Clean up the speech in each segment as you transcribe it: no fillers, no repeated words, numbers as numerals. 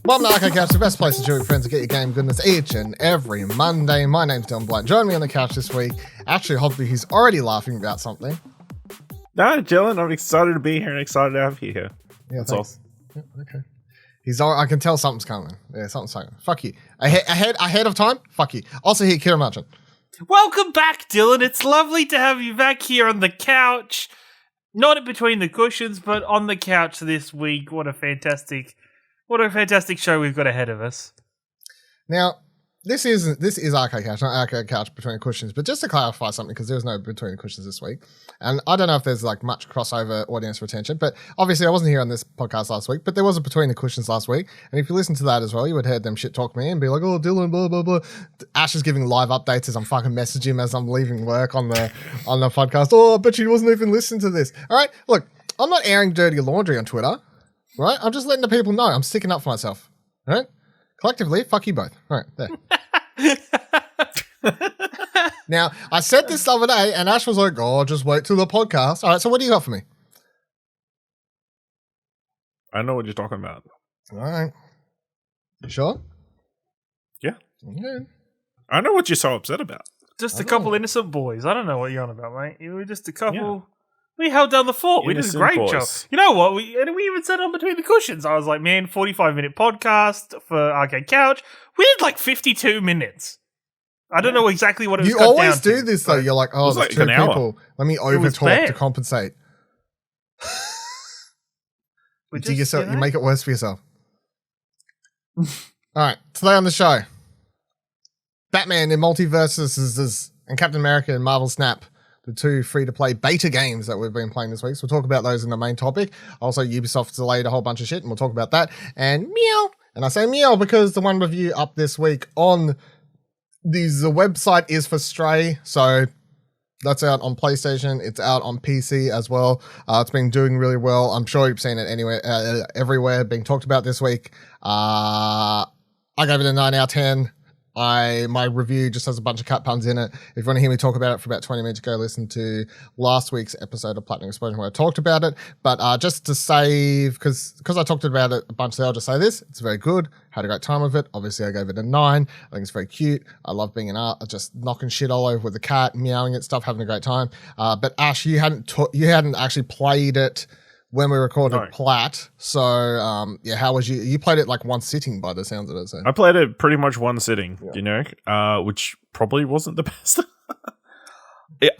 Welcome to Arcade Couch, the best place to chill with friends and get your game goodness each and every Monday. My name's Dylan Blight. Join me on the couch this week. Actually, hopefully he's already laughing about something. No, Dylan, I'm excited to be here and excited to have you here. Yeah, that's thanks. All. Yeah, okay. I can tell something's coming. Yeah, something's coming. Fuck you. Ahead of time? Fuck you. Also here, Kira Marchant. Welcome back, Dylan. It's lovely to have you back here on the couch. Not in between the cushions, but on the couch this week. What a fantastic show we've got ahead of us. Now, this is Arcade Couch, not Arcade Couch Between the Cushions, but just to clarify something, because there's no Between the Cushions this week, and I don't know if there's like much crossover audience retention, but obviously I wasn't here on this podcast last week, but there was a Between the Cushions last week, and if you listen to that as well, you would have heard them shit talk me and be like, oh, Dylan, blah, blah, blah. Ash is giving live updates as I'm fucking messaging him as I'm leaving work on the podcast. Oh, I bet you wasn't even listening to this. All right, look, I'm not airing dirty laundry on Twitter, right? I'm just letting the people know I'm sticking up for myself, all right? Collectively, fuck you both. All right, there. Now, I said this the other day, and Ash was like, oh, just wait till the podcast. All right, so what do you got for me? I know what you're talking about. All right. You sure? Yeah. Okay. I know what you're so upset about. Just a couple innocent boys. I don't know what you're on about, mate. You were just a couple... Yeah. We held down the fort. We did a great job. You know what? We even said on Between the Cushions. I was like, man, 45-minute podcast for Arcade Couch. We did like 52 minutes. I don't know exactly what it was. You always do this, though. You're like, oh, there's like two people. Let me over-talk to compensate. You make it worse for yourself. All right. Today on the show, Batman in MultiVersus and Captain America and Marvel Snap. The two free-to-play beta games that we've been playing this week. So we'll talk about those in the main topic. Also, Ubisoft delayed a whole bunch of shit, and we'll talk about that. And meow. And I say meow because the one review up this week on the website is for Stray. So that's out on PlayStation. It's out on PC as well. It's been doing really well. I'm sure you've seen it everywhere being talked about this week. I gave it a 9 out of 10. My review just has a bunch of cut puns in it. If you want to hear me talk about it for about 20 minutes, go listen to last week's episode of Platinum Explosion where I talked about it. But just to save, because I talked about it a bunch there, I'll just say this. It's very good. Had a great time with it. Obviously, I gave it a 9. I think it's very cute. I love being just knocking shit all over with the cat, meowing at stuff, having a great time. But Ash, you hadn't actually played it when we recorded Plat. So, how was you? You played it like one sitting by the sounds of it. So. I played it pretty much one sitting, which probably wasn't the best.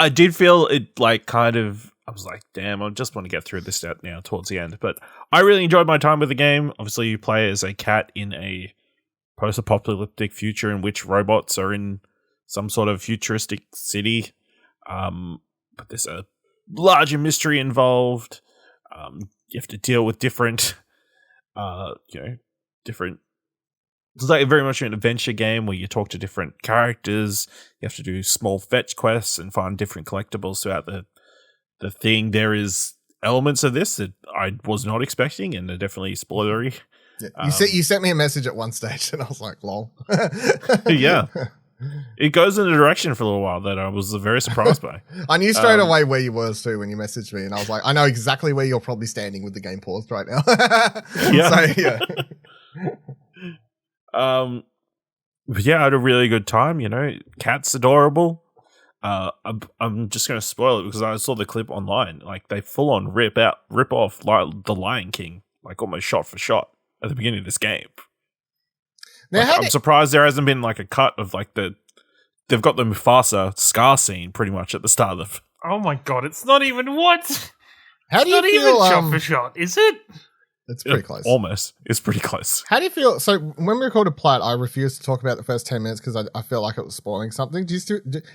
I did feel it like kind of, I was like, damn, I just want to get through this now towards the end. But I really enjoyed my time with the game. Obviously, you play as a cat in a post-apocalyptic future in which robots are in some sort of futuristic city. But there's a larger mystery involved. You have to deal with different. It's like very much an adventure game where you talk to different characters. You have to do small fetch quests and find different collectibles throughout the thing. There is elements of this that I was not expecting, and they're definitely spoilery. Yeah. You sent me a message at one stage, and I was like, "Lol." Yeah. It goes in a direction for a little while that I was very surprised by. I knew straight away where you were too when you messaged me, and I was like, I know exactly where you're probably standing with the game paused right now. Yeah. So, yeah. But yeah, I had a really good time. Cat's adorable. I'm just going to spoil it because I saw the clip online. Like they full on rip off like the Lion King, like almost shot for shot at the beginning of this game. Now, I'm surprised there hasn't been like a cut of like they've got the Mufasa scar scene pretty much at the start of. Oh my god! It's not even what. How do you feel? Even shot for shot, is it? It's pretty close. Almost. It's pretty close. How do you feel? So when we recorded Plat, I refused to talk about the first 10 minutes because I feel like it was spoiling something.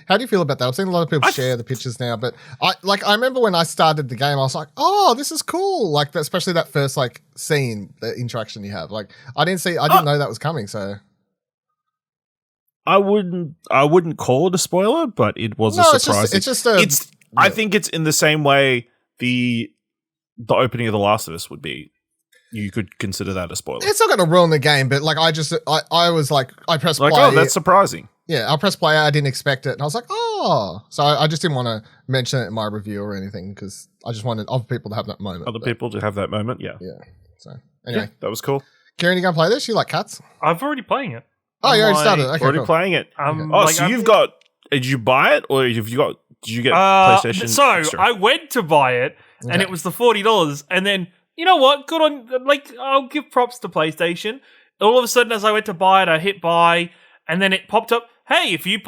How do you feel about that? I've seen a lot of people share the pictures now, but I remember when I started the game, I was like, oh, this is cool. Like, especially that first like scene, the interaction you have. Like, I didn't know that was coming. So I wouldn't call it a spoiler, but it was a surprise. I think it's in the same way the opening of The Last of Us would be. You could consider that a spoiler. It's not going to ruin the game, but like I was like, I pressed play. Oh, that's surprising. Yeah, I pressed play. I didn't expect it, and I was like, oh. So I just didn't want to mention it in my review or anything because I just wanted other people to have that moment. People to have that moment, yeah. Yeah. So anyway, that was cool. Kieran, you gonna play this? You like cats? I've already playing it. Oh, you already started. Okay, already cool. playing it. Okay. So you've got? Did you buy it, or did you get PlayStation? So Extra? I went to buy it, and it was the $40, and then you know what? Good on. Like I'll give props to PlayStation. All of a sudden, as I went to buy it, I hit buy, and then it popped up. Hey, if you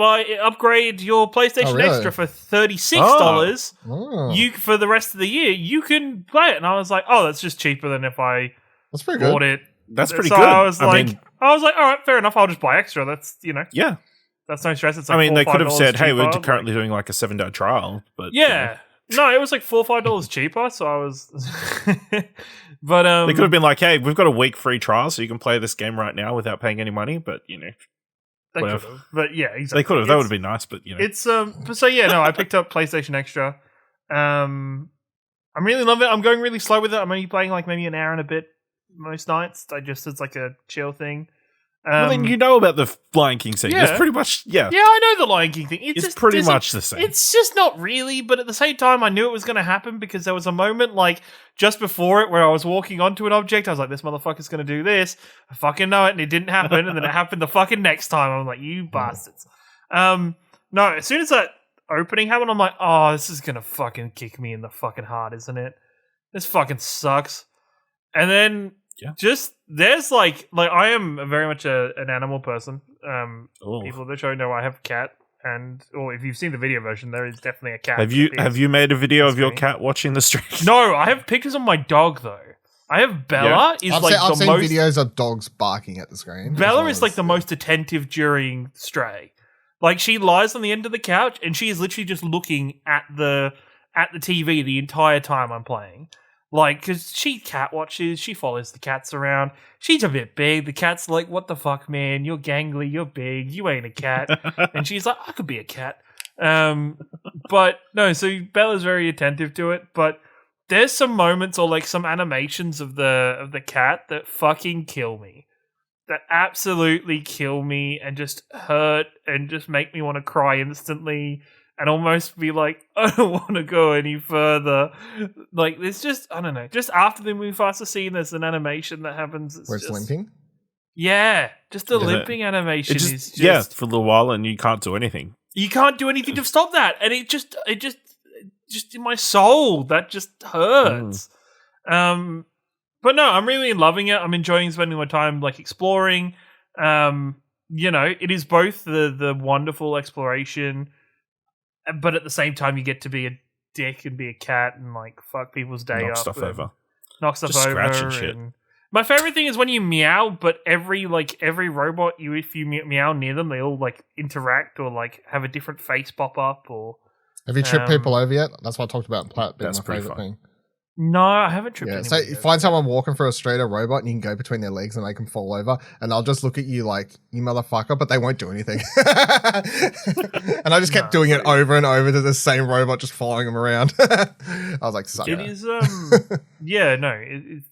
upgrade your PlayStation Extra for $36, you for the rest of the year you can play it. And I was like, oh, that's just cheaper than if I bought it. That's pretty so good. I was like, all right, fair enough. I'll just buy extra. That's yeah, that's no stress. It's like they could have said, hey, we're cheaper. currently doing like a 7-day trial, but yeah. No, it was like $4 or $5 cheaper, so I was. But they could have been like, "Hey, we've got a week free trial, so you can play this game right now without paying any money." But they could have. But yeah, exactly. They could have. That would have been nice, but it's But so yeah, no, I picked up PlayStation Extra. I'm really loving it. I'm going really slow with it. I'm only playing like maybe an hour and a bit most nights. It's like a chill thing. Well, then you know about the Lion King thing. Yeah. It's pretty much, Yeah, I know the Lion King thing. It's pretty much the same. It's just not really, but at the same time, I knew it was going to happen because there was a moment like just before it where I was walking onto an object. I was like, this motherfucker's going to do this. I fucking know it, and it didn't happen. And then it happened the fucking next time. I'm like, you bastards. No, as soon as that opening happened, I'm like, oh, this is going to fucking kick me in the fucking heart, isn't it? This fucking sucks. And then just there's like I am very much an animal person. People that show know I have a cat, or if you've seen the video version, there is definitely a cat. Have you made a video of your cat watching the stream? No, I have pictures of my dog though. I have Bella. I've seen videos of dogs barking at the screen. Bella is like the most attentive during Stray. Like she lies on the end of the couch and she is literally just looking at the TV the entire time I'm playing. Like, because she cat watches, she follows the cats around. She's a bit big. The cat's like, what the fuck, man? You're gangly, you're big, you ain't a cat. And she's like, I could be a cat. But no, so Bella's very attentive to it. But there's some moments or like some animations of the cat that fucking kill me. That absolutely kill me and just hurt and just make me want to cry instantly. And almost be like, I don't want to go any further. Like, it's just, I don't know. Just after the Mufasa scene, there's an animation that happens. Where it's limping? Yeah. Just the limping animation is just... Yeah, for a little while and you can't do anything. You can't do anything to stop that. And it just in my soul, that just hurts. But no, I'm really loving it. I'm enjoying spending my time, like, exploring. It is both the wonderful exploration, but at the same time, you get to be a dick and be a cat and like fuck people's day knock up, stuff over, knock stuff just over. Scratch and shit. My favorite thing is when you meow, but every robot, if you meow near them, they all like interact or like have a different face pop up. Or have you tripped people over yet? That's what I talked about. That's my favorite thing. No, I haven't tripped anyone. So you find someone walking through a street, a robot, and you can go between their legs and make them fall over, and I'll just look at you like, you motherfucker, but they won't do anything. And I just kept doing it over and over to the same robot, just following them around. I was like, suck it. It is, yeah, no,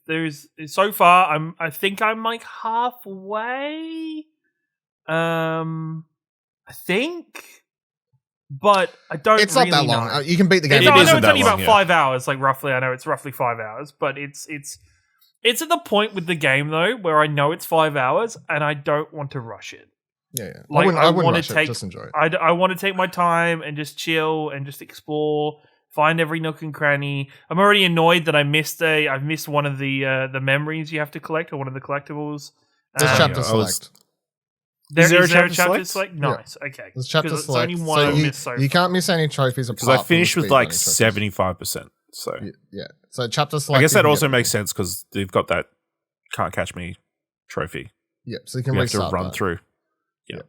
there's, so far, I think I'm like halfway, I think. But I don't. It's not really that long. know. You can beat the game. I know it's only long, about 5 hours. Like roughly, I know it's roughly 5 hours. But it's at the point with the game though where I know it's 5 hours and I don't want to rush it. Yeah. Like I wouldn't rush it. Just enjoy it. I want to take my time and just chill and just explore, find every nook and cranny. I'm already annoyed that I've missed one of the memories you have to collect or one of the collectibles. There's chapter select. Is there a chapter select? select? Nice. Yeah. Okay. There's chapter select. Only one you can't miss any trophies because I finished with like 75%. So yeah. So chapter select. I guess that also makes sense because they've got that can't catch me trophy. Yep. So you can have to run through. Yeah.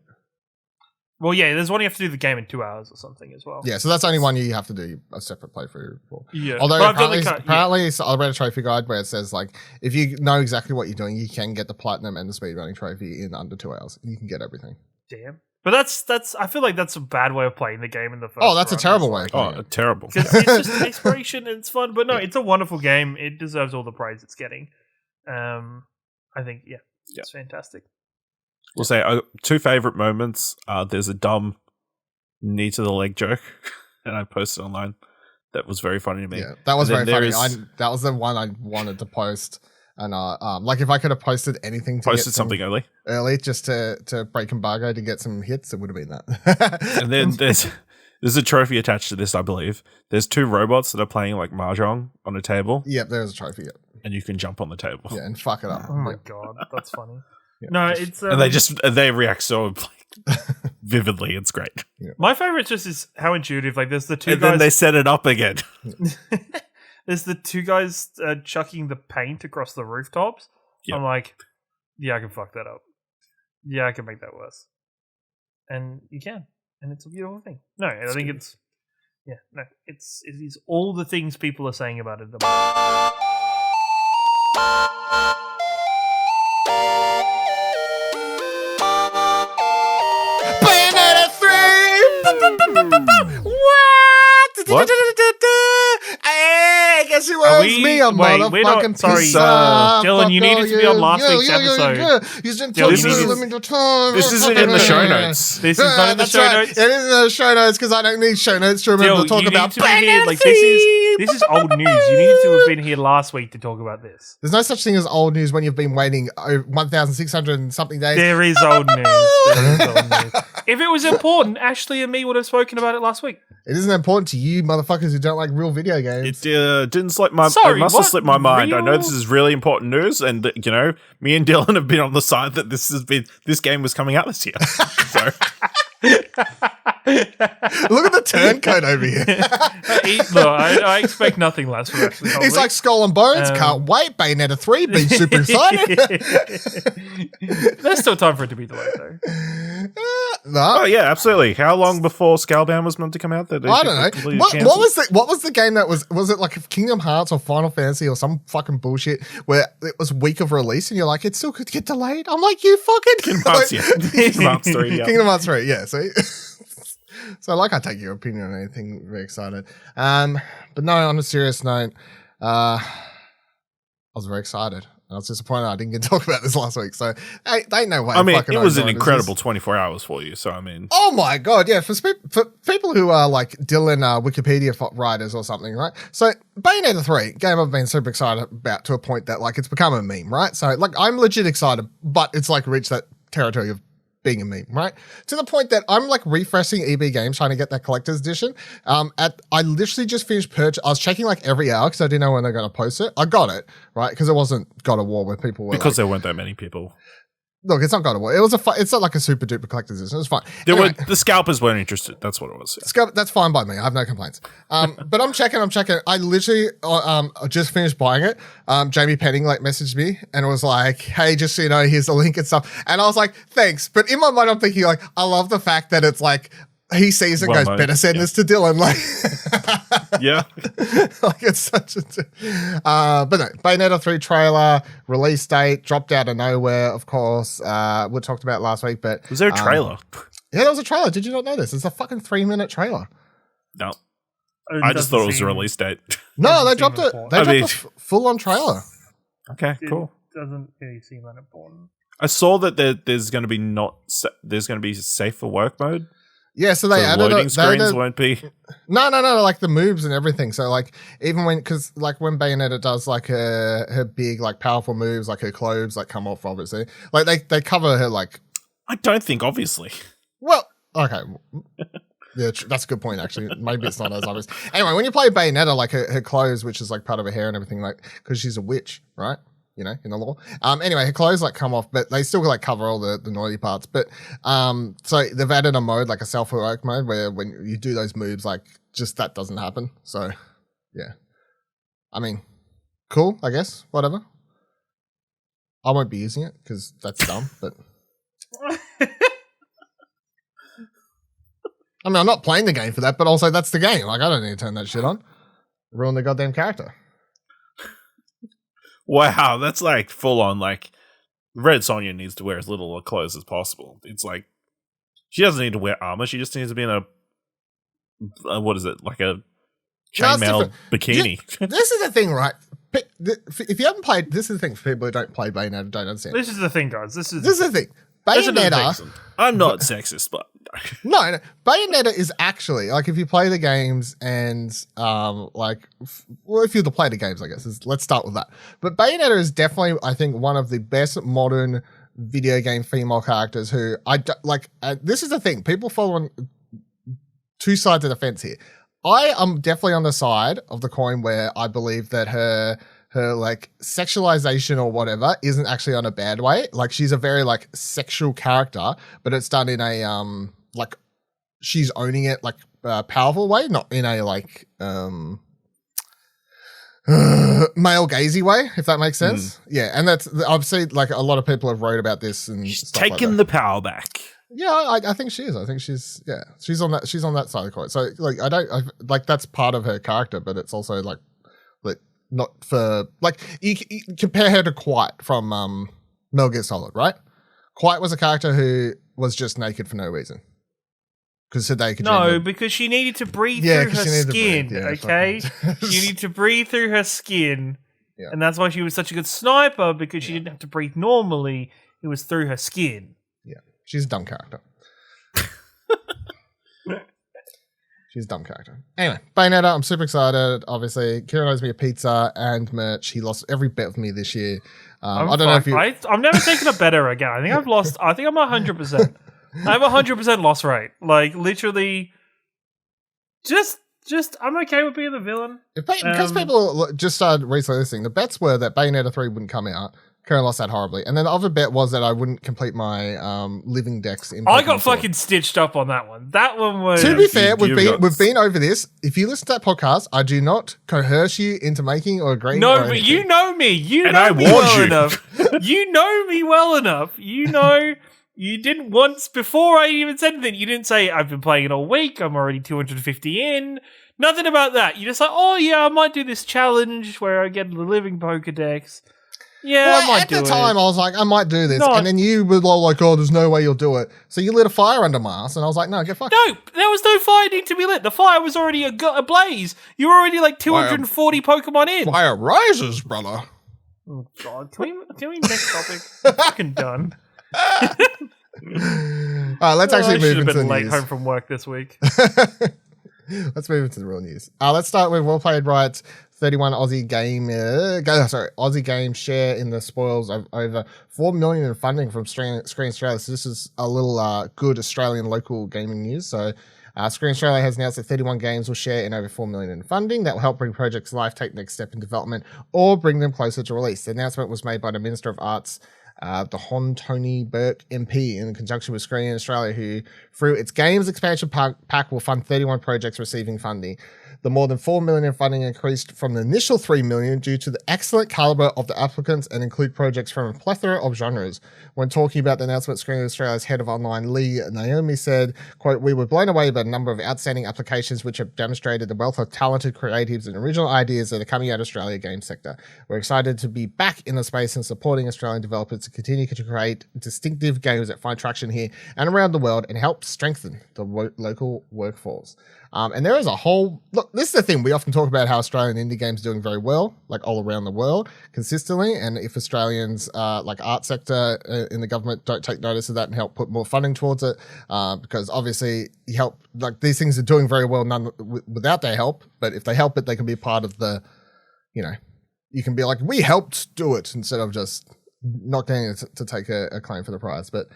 Well, yeah. There's one you have to do the game in 2 hours or something as well. Yeah. So that's only one you have to do a separate playthrough for. Yeah. Although apparently I read a trophy guide where it says like if you know exactly what you're doing, you can get the platinum and the speedrunning trophy in under 2 hours. You can get everything. Damn. But that's. I feel like that's a bad way of playing the game in the first. Oh, that's a terrible way. Terrible. Because it's just exploration and it's fun, but no, it's a wonderful game. It deserves all the praise it's getting. I think it's fantastic. We'll say 2 favorite moments. There's a dumb knee to the leg joke, and I posted online. That was very funny to me. Yeah, that was very funny. That was the one I wanted to post. And like if I could have posted anything to posted something early just to break embargo to get some hits, it would have been that. And then there's a trophy attached to this, I believe. There's 2 robots that are playing like mahjong on a table. Yep, there's a trophy. Yep. And you can jump on the table. Yeah, and fuck it up. Oh my god, that's funny. Yeah, no, it's and they react so vividly. It's great. Yeah. My favorite just is how intuitive. Like there's the 2 and guys. then they set it up again. There's the 2 guys chucking the paint across the rooftops. Yep. I'm like, yeah, I can fuck that up. Yeah, I can make that worse. And you can. And it's a beautiful thing. No, I think it's... Yeah, no. It is all the things people are saying about it at the moment. Bayonetta 3! What? Hey, guess who owns me a motherfucking pizza? Dylan, you needed to be on last week's episode. You didn't tell me to limit your time. This isn't in the show notes. This is not in the show notes. It is in the show notes because I don't need show notes to remember to talk about Bayonetta 3. This is old news. You needed to have been here last week to talk about this. There's no such thing as old news when you've been waiting 1,600 and something days. There is old news. If it was important, Ashley and me would have spoken about it last week. It isn't important to you motherfuckers who don't like real video games. It didn't slip my... It must have slipped my mind. I know this is really important news, and me and Dylan have been on the side that this game was coming out this year. So... Look at the turncoat over here. Look, I expect nothing less from Ashley. He's like Skull and Bones. Can't wait. Bayonetta 3. Been super excited. There's still time for it to be delayed, though. No. Oh yeah, absolutely. How long before Scalebound was meant to come out? I don't know. What was the game that was it like Kingdom Hearts or Final Fantasy or some fucking bullshit where it was week of release and you're like it still could get delayed? I'm like you fucking Kingdom Hearts, yeah. Kingdom Hearts 3, yeah. Kingdom Hearts 3, yeah. See. So like I take your opinion on anything. Very excited. But no, on a serious note, I was very excited. I was disappointed I didn't get to talk about this last week. So they ain't no way. I mean, it was an incredible 24 hours for you. So I mean, oh my god, yeah. For people who are like Dylan Wikipedia writers or something, right? So Bayonetta 3 game I've been super excited about to a point that like it's become a meme, right? So like I'm legit excited, but it's like reached that territory of being a meme, right? To the point that I'm like refreshing EB Games trying to get that collector's edition. I literally just finished I was checking like every hour because I didn't know when they're going to post it. I got it, right? Because it wasn't God of War where people were because there weren't that many people. Look, it's not God of War. It's not like a super duper collector's edition. It's fine. The scalpers weren't interested. That's what it was. Yeah. That's fine by me. I have no complaints. But I'm checking. I literally just finished buying it. Jamie Penning like messaged me and was like, "Hey, just so you know, here's the link and stuff." And I was like, "Thanks." But in my mind, I'm thinking like, I love the fact that it's like he sees it and goes, "Better send this to Dylan." Like, yeah, like it's such a. But no, Bayonetta 3 trailer release date dropped out of nowhere. Of course, we talked about it last week. But was there a trailer? Yeah, there was a trailer. Did you not know this? It's a fucking 3-minute trailer. No, I just thought it was a release date. No, they dropped it. They dropped a full-on trailer. Okay, cool. Doesn't really seem that important. I saw that there's going to be safe for work mode. Yeah, so they added loading screens won't be. No, like the moves and everything. So like even when Bayonetta does like her big like powerful moves, like her clothes like come off obviously. Like they cover her like. I don't think obviously. Well, okay. Yeah, that's a good point actually. Maybe it's not as obvious. Anyway, when you play Bayonetta, like her clothes, which is like part of her hair and everything, like because she's a witch, right? You know, in the law. Anyway, her clothes like come off, but they still like cover all the naughty parts. But so they've added a mode, like a self-heroic mode, where when you do those moves, like just that doesn't happen. So yeah, I mean, cool, I guess, whatever. I won't be using it because that's dumb. But I mean, I'm not playing the game for that, but also that's the game. Like I don't need to turn that shit on. Ruin the goddamn character. Wow, that's like full on. Like Red Sonja needs to wear as little clothes as possible. It's like she doesn't need to wear armor. She just needs to be in a what is it, like a chainmail bikini. This is the thing, right? If you haven't played, this is the thing for people who don't play Bayonetta, don't understand. This is the thing, guys. This is the thing. Bayonetta. I'm not sexist, but no. Bayonetta is actually like if you play the games and if you play the games, I guess let's start with that. But Bayonetta is definitely, I think, one of the best modern video game female characters who this is the thing. People follow on two sides of the fence here. I am definitely on the side of the coin where I believe that her like sexualization or whatever isn't actually on a bad way. Like she's a very like sexual character, but it's done in a like she's owning it like powerful way, not in a like male gazy way, if that makes sense. Yeah, and that's I've seen like a lot of people have wrote about this and she's taken the power back. Yeah, I think she is. I think she's on that side of the coin. So like I that's part of her character, but it's also like not for like you compare her to Quiet from Metal Gear Solid, right? Quiet was a character who was just naked for no reason. Because because she needed to breathe through her skin. Okay, she needed to breathe through her skin, and that's why she was such a good sniper. Because she didn't have to breathe normally; it was through her skin. Yeah, she's a dumb character. She's a dumb character. Anyway, Bayonetta, I'm super excited. Obviously, Kieran owes me a pizza and merch. He lost every bet with me this year. I don't know if you. I've never taken a better again. I think I've lost. I think I'm 100%. I have 100% loss rate. Like literally, just I'm okay with being the villain. Because people just started recently listening, the bets were that Bayonetta 3 wouldn't come out. Karen lost that horribly. And then the other bet was that I wouldn't complete my living decks in I got fucking stitched up on that one. That one was... To be fair, we've been over this. If you listen to that podcast, I do not coerce you into making or agreeing. No, but you know me. You know me well enough. You know me well enough. You know... You didn't once, before I even said anything, you didn't say, I've been playing it all week, I'm already 250 in. Nothing about that. You're just like, oh yeah, I might do this challenge where I get the living Pokedex. Yeah, I might do it. At the time, I was like, I might do this. And then you were like, oh, there's no way you'll do it. So you lit a fire under my ass, and I was like, no, get fucked. No, there was no fire need to be lit. The fire was already ablaze. You were already like 240 Pokemon in. Fire rises, brother. Oh, God. Can we next topic? I'm fucking done. All right, let's actually move into the news. I should have been late home from work this week. Let's move into the real news. Let's start with Well Played Rights. 31 Aussie Game share in the spoils of over 4 million in funding from Screen Australia. So this is a little good Australian local gaming news. So Screen Australia has announced that 31 games will share in over 4 million in funding that will help bring projects to life, take the next step in development, or bring them closer to release. The announcement was made by the Minister of Arts, the Hon Tony Burke MP, in conjunction with Screen Australia, who, through its Games Expansion Pack, will fund 31 projects receiving funding. The more than 4 million in funding increased from the initial 3 million due to the excellent caliber of the applicants and include projects from a plethora of genres. When talking about the announcement, Screen Australia's head of online, Lee Naomi, said, quote, "We were blown away by a number of outstanding applications which have demonstrated the wealth of talented creatives and original ideas that are coming out of Australia game sector. We're excited to be back in the space and supporting Australian developers to continue to create distinctive games that find traction here and around the world and help strengthen the local workforce." And there is a whole... Look, this is the thing. We often talk about how Australian indie games are doing very well, like all around the world, consistently. And if Australians, like art sector in the government, don't take notice of that and help put more funding towards it, because obviously you help... Like, these things are doing very well without their help. But if they help it, they can be part of the... You know, you can be like, we helped do it, instead of just... not getting to take a claim for the prize. But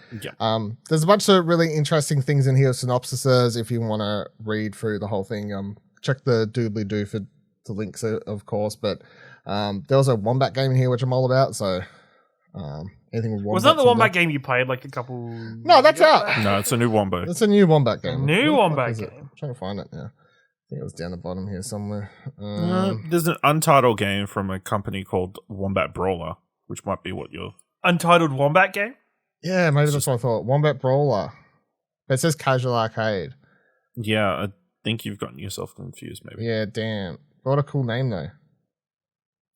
there's a bunch of really interesting things in here, synopsises, if you want to read through the whole thing. Check the doobly-doo for the links, of course. But there was a Wombat game in here, which I'm all about. So anything with Wombat. Was that the Wombat game you played like a couple... No, that's out. No, it's a new Wombat. It's a new Wombat game. Wombat game. I'm trying to find it now. I think it was down the bottom here somewhere. There's an untitled game from a company called Wombat Brawler, which might be what you're... Untitled Wombat game? Yeah, maybe that's what I thought. Wombat Brawler. But it says Casual Arcade. Yeah, I think you've gotten yourself confused, maybe. Yeah, damn. What a cool name, though.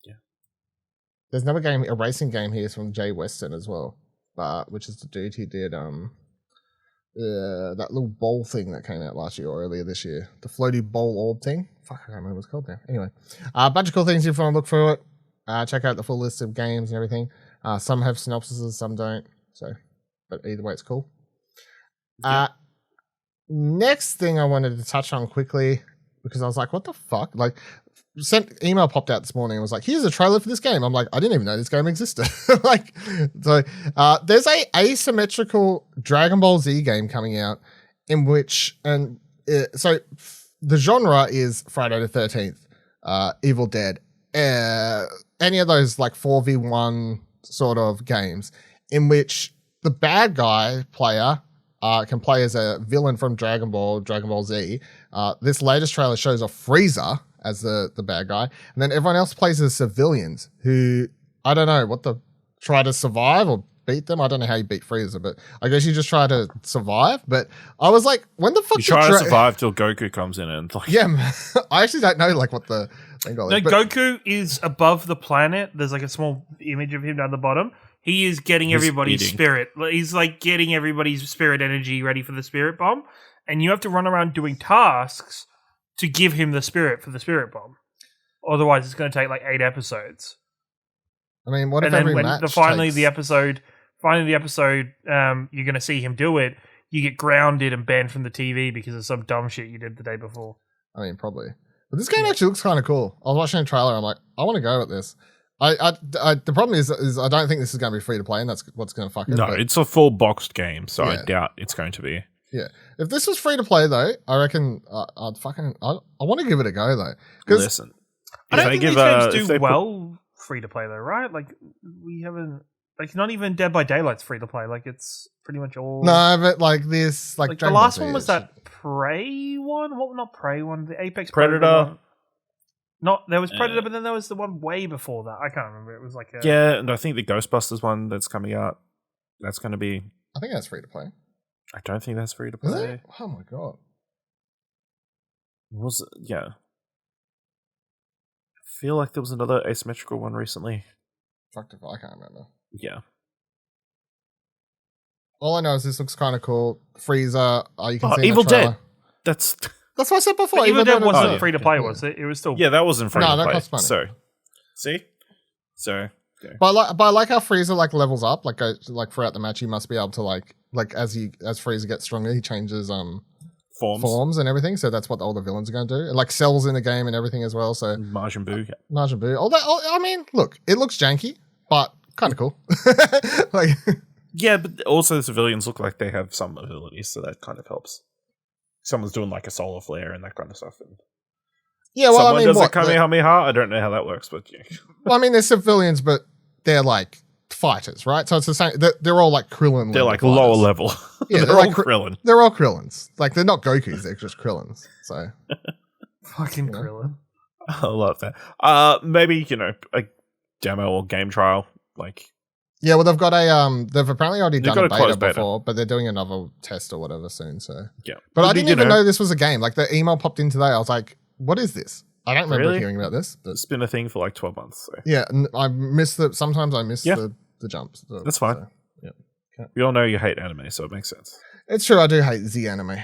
Yeah. There's another game, a racing game here from Jay Weston as well, which is the dude who did that little bowl thing that came out last year or earlier this year. The floaty bowl orb thing. Fuck, I can't remember what it's called now. Anyway, a bunch of cool things if you want to look through it. Check out the full list of games and everything. Some have synopsises, some don't. So but either way, it's cool. Next thing I wanted to touch on quickly, because I was like, what the fuck? Like, email popped out this morning and was like, here's a trailer for this game. I'm like, I didn't even know this game existed. There's a asymmetrical Dragon Ball Z game coming out in which, so the genre is Friday the 13th, Evil Dead, any of those like 4v1 sort of games in which the bad guy player can play as a villain from Dragon Ball Z. This latest trailer shows off Frieza as the bad guy, and then everyone else plays as civilians who, I don't know, try to survive or beat them. I don't know how you beat Frieza, but I guess you just try to survive. But I was like, when the fuck you try to survive till Goku comes in and like... Yeah, I actually don't know like what the thing got. No, Goku is above the planet. There's like a small image of him down the bottom. He is getting everybody's spirit. He's like getting everybody's spirit energy ready for the spirit bomb, and you have to run around doing tasks to give him the spirit for the spirit bomb. Otherwise, it's going to take like 8 episodes. I mean, what if every match finally the episode, you're going to see him do it. You get grounded and banned from the TV because of some dumb shit you did the day before. I mean, probably. But this game actually looks kind of cool. I was watching a trailer. I'm like, I want to go with this. The problem is I don't think this is going to be free to play, and that's what's going to fuck it. No, it's a full boxed game, so I doubt it's going to be. Yeah, if this was free to play though, I reckon I want to give it a go though. Listen, I don't think these games do well free to play though, right? Like we haven't, like not even Dead by Daylight's free to play. Like it's pretty much all. No, but like this, like the last one was that Prey one. What? Not Prey one. The Apex Predator. One. Not there was Predator, but then there was the one way before that. I can't remember. It was like and I think the Ghostbusters one that's coming out. That's going to be. I think that's free to play. I don't think that's free to play. Is it? Oh my god. Was it? Yeah. I feel like there was another asymmetrical one recently. Fucked if I can't remember. Yeah. All I know is this looks kind of cool. Frieza. You can see Evil Dead. That's what I said before. Evil Dead wasn't free to play, was it? It was still. Yeah, that wasn't free to play. No, that costs money. So, see? So. Okay. But I like how Frieza like levels up, like throughout the match, he must be able to like as Frieza gets stronger, he changes forms and everything. So that's what all the villains are going to do. It like sells in the game and everything as well. So Majin Buu. All that. I mean, look, it looks janky, but kind of cool. Like, yeah, but also the civilians look like they have some abilities, so that kind of helps. Someone's doing like a solar flare and that kind of stuff. And yeah, well, I mean, does a Kamehameha? I don't know how that works, but yeah. Well, I mean, they're civilians, but they're like fighters, right? So it's the same. They're all like Krillin. They're like fighters. lower level. Yeah, they're all Krillin. They're all Krillins. Like they're not Gokus. They're just Krillins. So fucking Krillin. I love that. Maybe a demo or game trial. Like, yeah, well, they've got they've apparently already done a beta before, but they're doing another test or whatever soon. So yeah, but I didn't even know this was a game. Like the email popped in today. I was like, what is this? I don't remember hearing about this. But it's been a thing for like 12 months. So. Yeah, I miss sometimes I miss the jumps. So, that's fine. So, yeah. Okay. We all know you hate anime, so it makes sense. It's true, I do hate Z anime.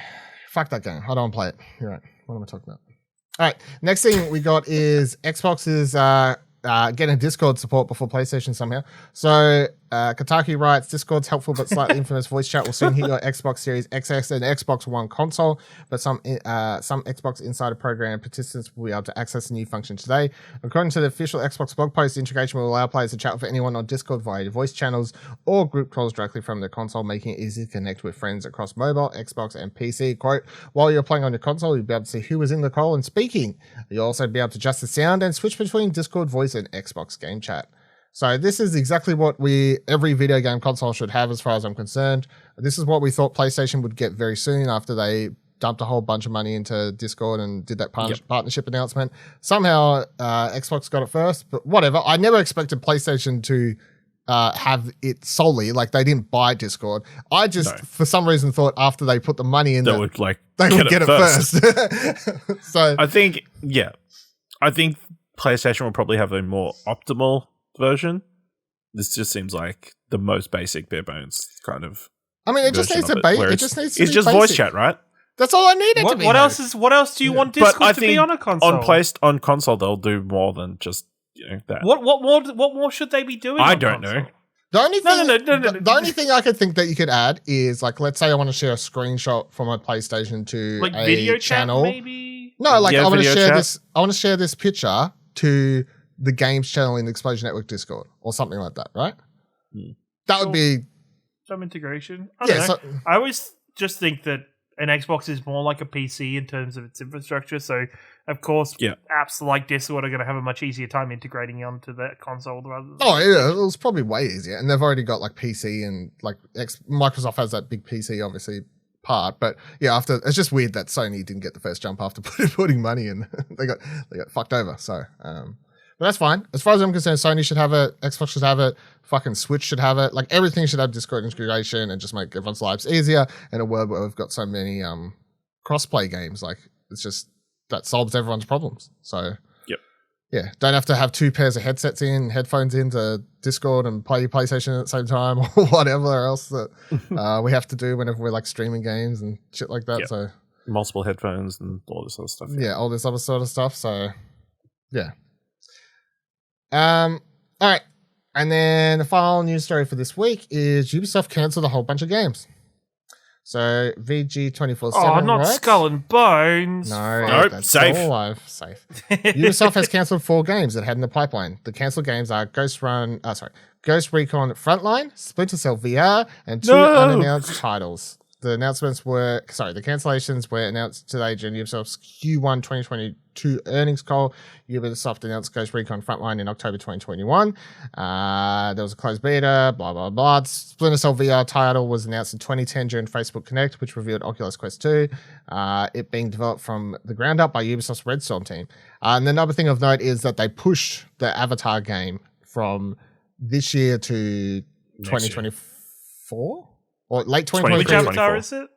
Fuck that game. I don't want to play it. You're right. What am I talking about? All right. Next thing we got is Xbox is getting Discord support before PlayStation somehow. So Kotaku writes, Discord's helpful but slightly infamous voice chat will soon hit your Xbox Series XS and Xbox One console, but some Xbox Insider Program participants will be able to access the new function today. According to the official Xbox blog post, the integration will allow players to chat with anyone on Discord via voice channels or group calls directly from their console, making it easy to connect with friends across mobile, Xbox, and PC. Quote, while you're playing on your console, you'll be able to see who is in the call and speaking. You'll also be able to adjust the sound and switch between Discord voice and Xbox game chat. So this is exactly what every video game console should have as far as I'm concerned. This is what we thought PlayStation would get very soon after they dumped a whole bunch of money into Discord and did that partnership announcement. Somehow Xbox got it first, but whatever. I never expected PlayStation to have it solely. Like they didn't buy Discord. I just, for some reason, thought after they put the money in, they would get it first. So I think PlayStation will probably have a more optimal version. This just seems like the most basic bare bones kind of. I mean, it just needs to be. It just needs to it's be just basic. Voice chat, right? That's all I need it to be. What else do you want Discord to be on a console? On console, they'll do more than just that. What more should they be doing? I don't know. The only thing, the only thing I could think that you could add is like, let's say I want to share a screenshot from my PlayStation to like a video channel. Chat maybe? No, like I want to share chat. this. I want to share this picture to the games channel in the Explosion Network Discord or something like that, right? That would be some integration. I don't know. So, I always just think that an Xbox is more like a PC in terms of its infrastructure. So, of course, apps like Discord are going to have a much easier time integrating onto that console rather than. Oh, yeah, it was probably way easier. And they've already got like PC and like Microsoft has that big PC, obviously, part. But yeah, it's just weird that Sony didn't get the first jump after putting money in. they got fucked over. So, but that's fine. As far as I'm concerned, Sony should have it. Xbox should have it. Fucking Switch should have it. Like everything should have Discord integration and just make everyone's lives easier. In a world where we've got so many cross-play games, like it's just that solves everyone's problems. So yeah, don't have to have two pairs of headsets headphones in to Discord and play your PlayStation at the same time or whatever else that we have to do whenever we're like streaming games and shit like that. So multiple headphones and all this other stuff. Yeah, all this other sort of stuff. So yeah. All right. And then the final news story for this week is Ubisoft cancelled a whole bunch of games. So VG247. Oh, not writes, Skull and Bones. No, that's safe. Still alive. Safe. Ubisoft has cancelled 4 games that had in the pipeline. The cancelled games are Ghost Recon Frontline, Splinter Cell VR, and 2 unannounced titles. The cancellations were announced today during Ubisoft's Q1 2022 earnings call. Ubisoft announced Ghost Recon Frontline in October 2021. There was a closed beta, blah, blah, blah. Splinter Cell VR title was announced in 2010 during Facebook Connect, which revealed Oculus Quest 2, it being developed from the ground up by Ubisoft's Red Storm team. And another thing of note is that they pushed the Avatar game from this year to 2024? Or late 2023. Which Avatar is it?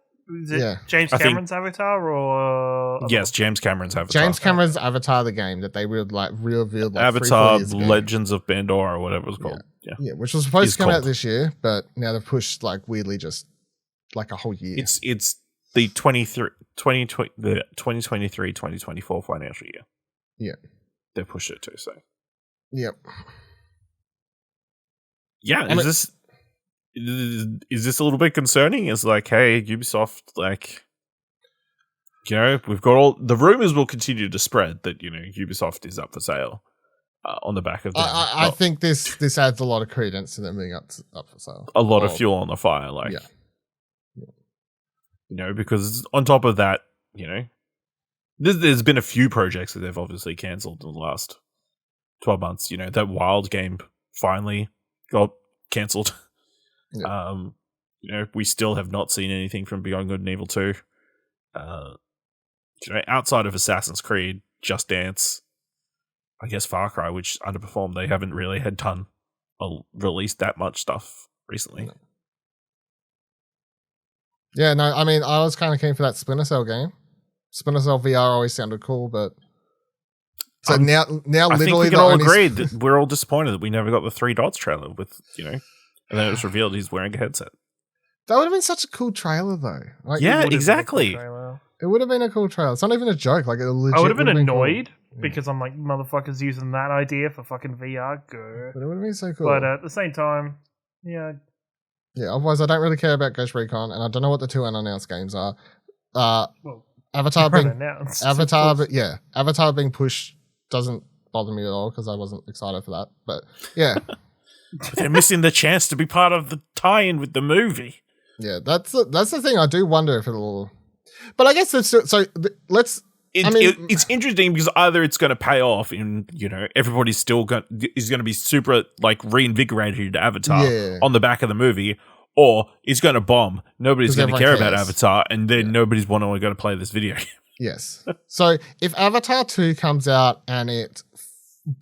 Is it James Cameron's Avatar or? Yes, James Cameron's Avatar. James Cameron's Avatar, the game that they revealed like Avatar Legends of Pandora or whatever it was called. Yeah, which was supposed to come out this year, but now they've pushed like weirdly just like a whole year. It's the 2023-2024 financial year. Yeah. They pushed it too, so. Yep. Yeah, is this a little bit concerning? It's like, hey, Ubisoft, like, you know, we've got all the rumors will continue to spread that, you know, Ubisoft is up for sale on the back of them. I think this adds a lot of credence to them being up for sale. A lot of fuel on the fire, like, you know, because on top of that, you know, there's been a few projects that they've obviously cancelled in the last 12 months. You know, that Wild game finally got cancelled. Yeah. You know, we still have not seen anything from Beyond Good and Evil 2. You know, outside of Assassin's Creed, Just Dance, I guess Far Cry, which underperformed, they haven't really released that much stuff recently. No. Yeah, no, I mean, I was kind of keen for that Splinter Cell game. Splinter Cell VR always sounded cool, but so now I literally think we can all agree that we're all disappointed that we never got the 3 Dots trailer with, you know. And then it was revealed he's wearing a headset. That would have been such a cool trailer, though. Like, yeah, exactly. It would have been a cool trailer. It's not even a joke. Like, I would have been annoyed because I'm like, motherfuckers using that idea for fucking VR. Good. But it would have been so cool. But at the same time, yeah. Yeah, otherwise, I don't really care about Ghost Recon, and I don't know what the 2 unannounced games are. Avatar being pushed doesn't bother me at all because I wasn't excited for that. But yeah. They're missing the chance to be part of the tie-in with the movie. Yeah, that's the thing. I do wonder if it'll. But I guess it's let's. It's interesting because either it's going to pay off, and you know everybody's still is going to be super like reinvigorated to Avatar on the back of the movie, or it's going to bomb. Nobody's going to care about Avatar, and then nobody's going to play this video game. Yes. So if Avatar 2 comes out and it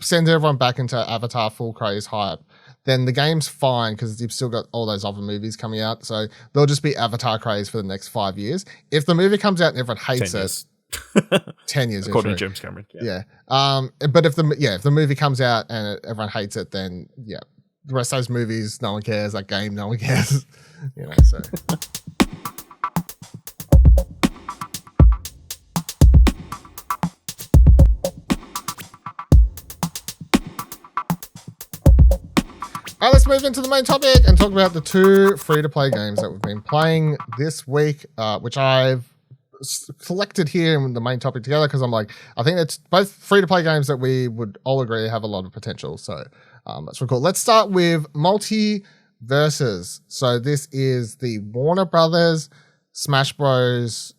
sends everyone back into Avatar full craze hype, then the game's fine because you've still got all those other movies coming out. So there'll just be Avatar craze for the next 5 years. If the movie comes out and everyone hates 10 years. According to James Cameron. Yeah. But if the movie comes out and everyone hates it, then the rest of those movies, no one cares. That game, no one cares. You know, so. All right, let's move into the main topic and talk about the 2 free-to-play games that we've been playing this week, which I've collected here in the main topic together because I'm like, I think it's both free-to-play games that we would all agree have a lot of potential. So that's really cool. Let's start with MultiVersus. So this is the Warner Brothers Smash Bros.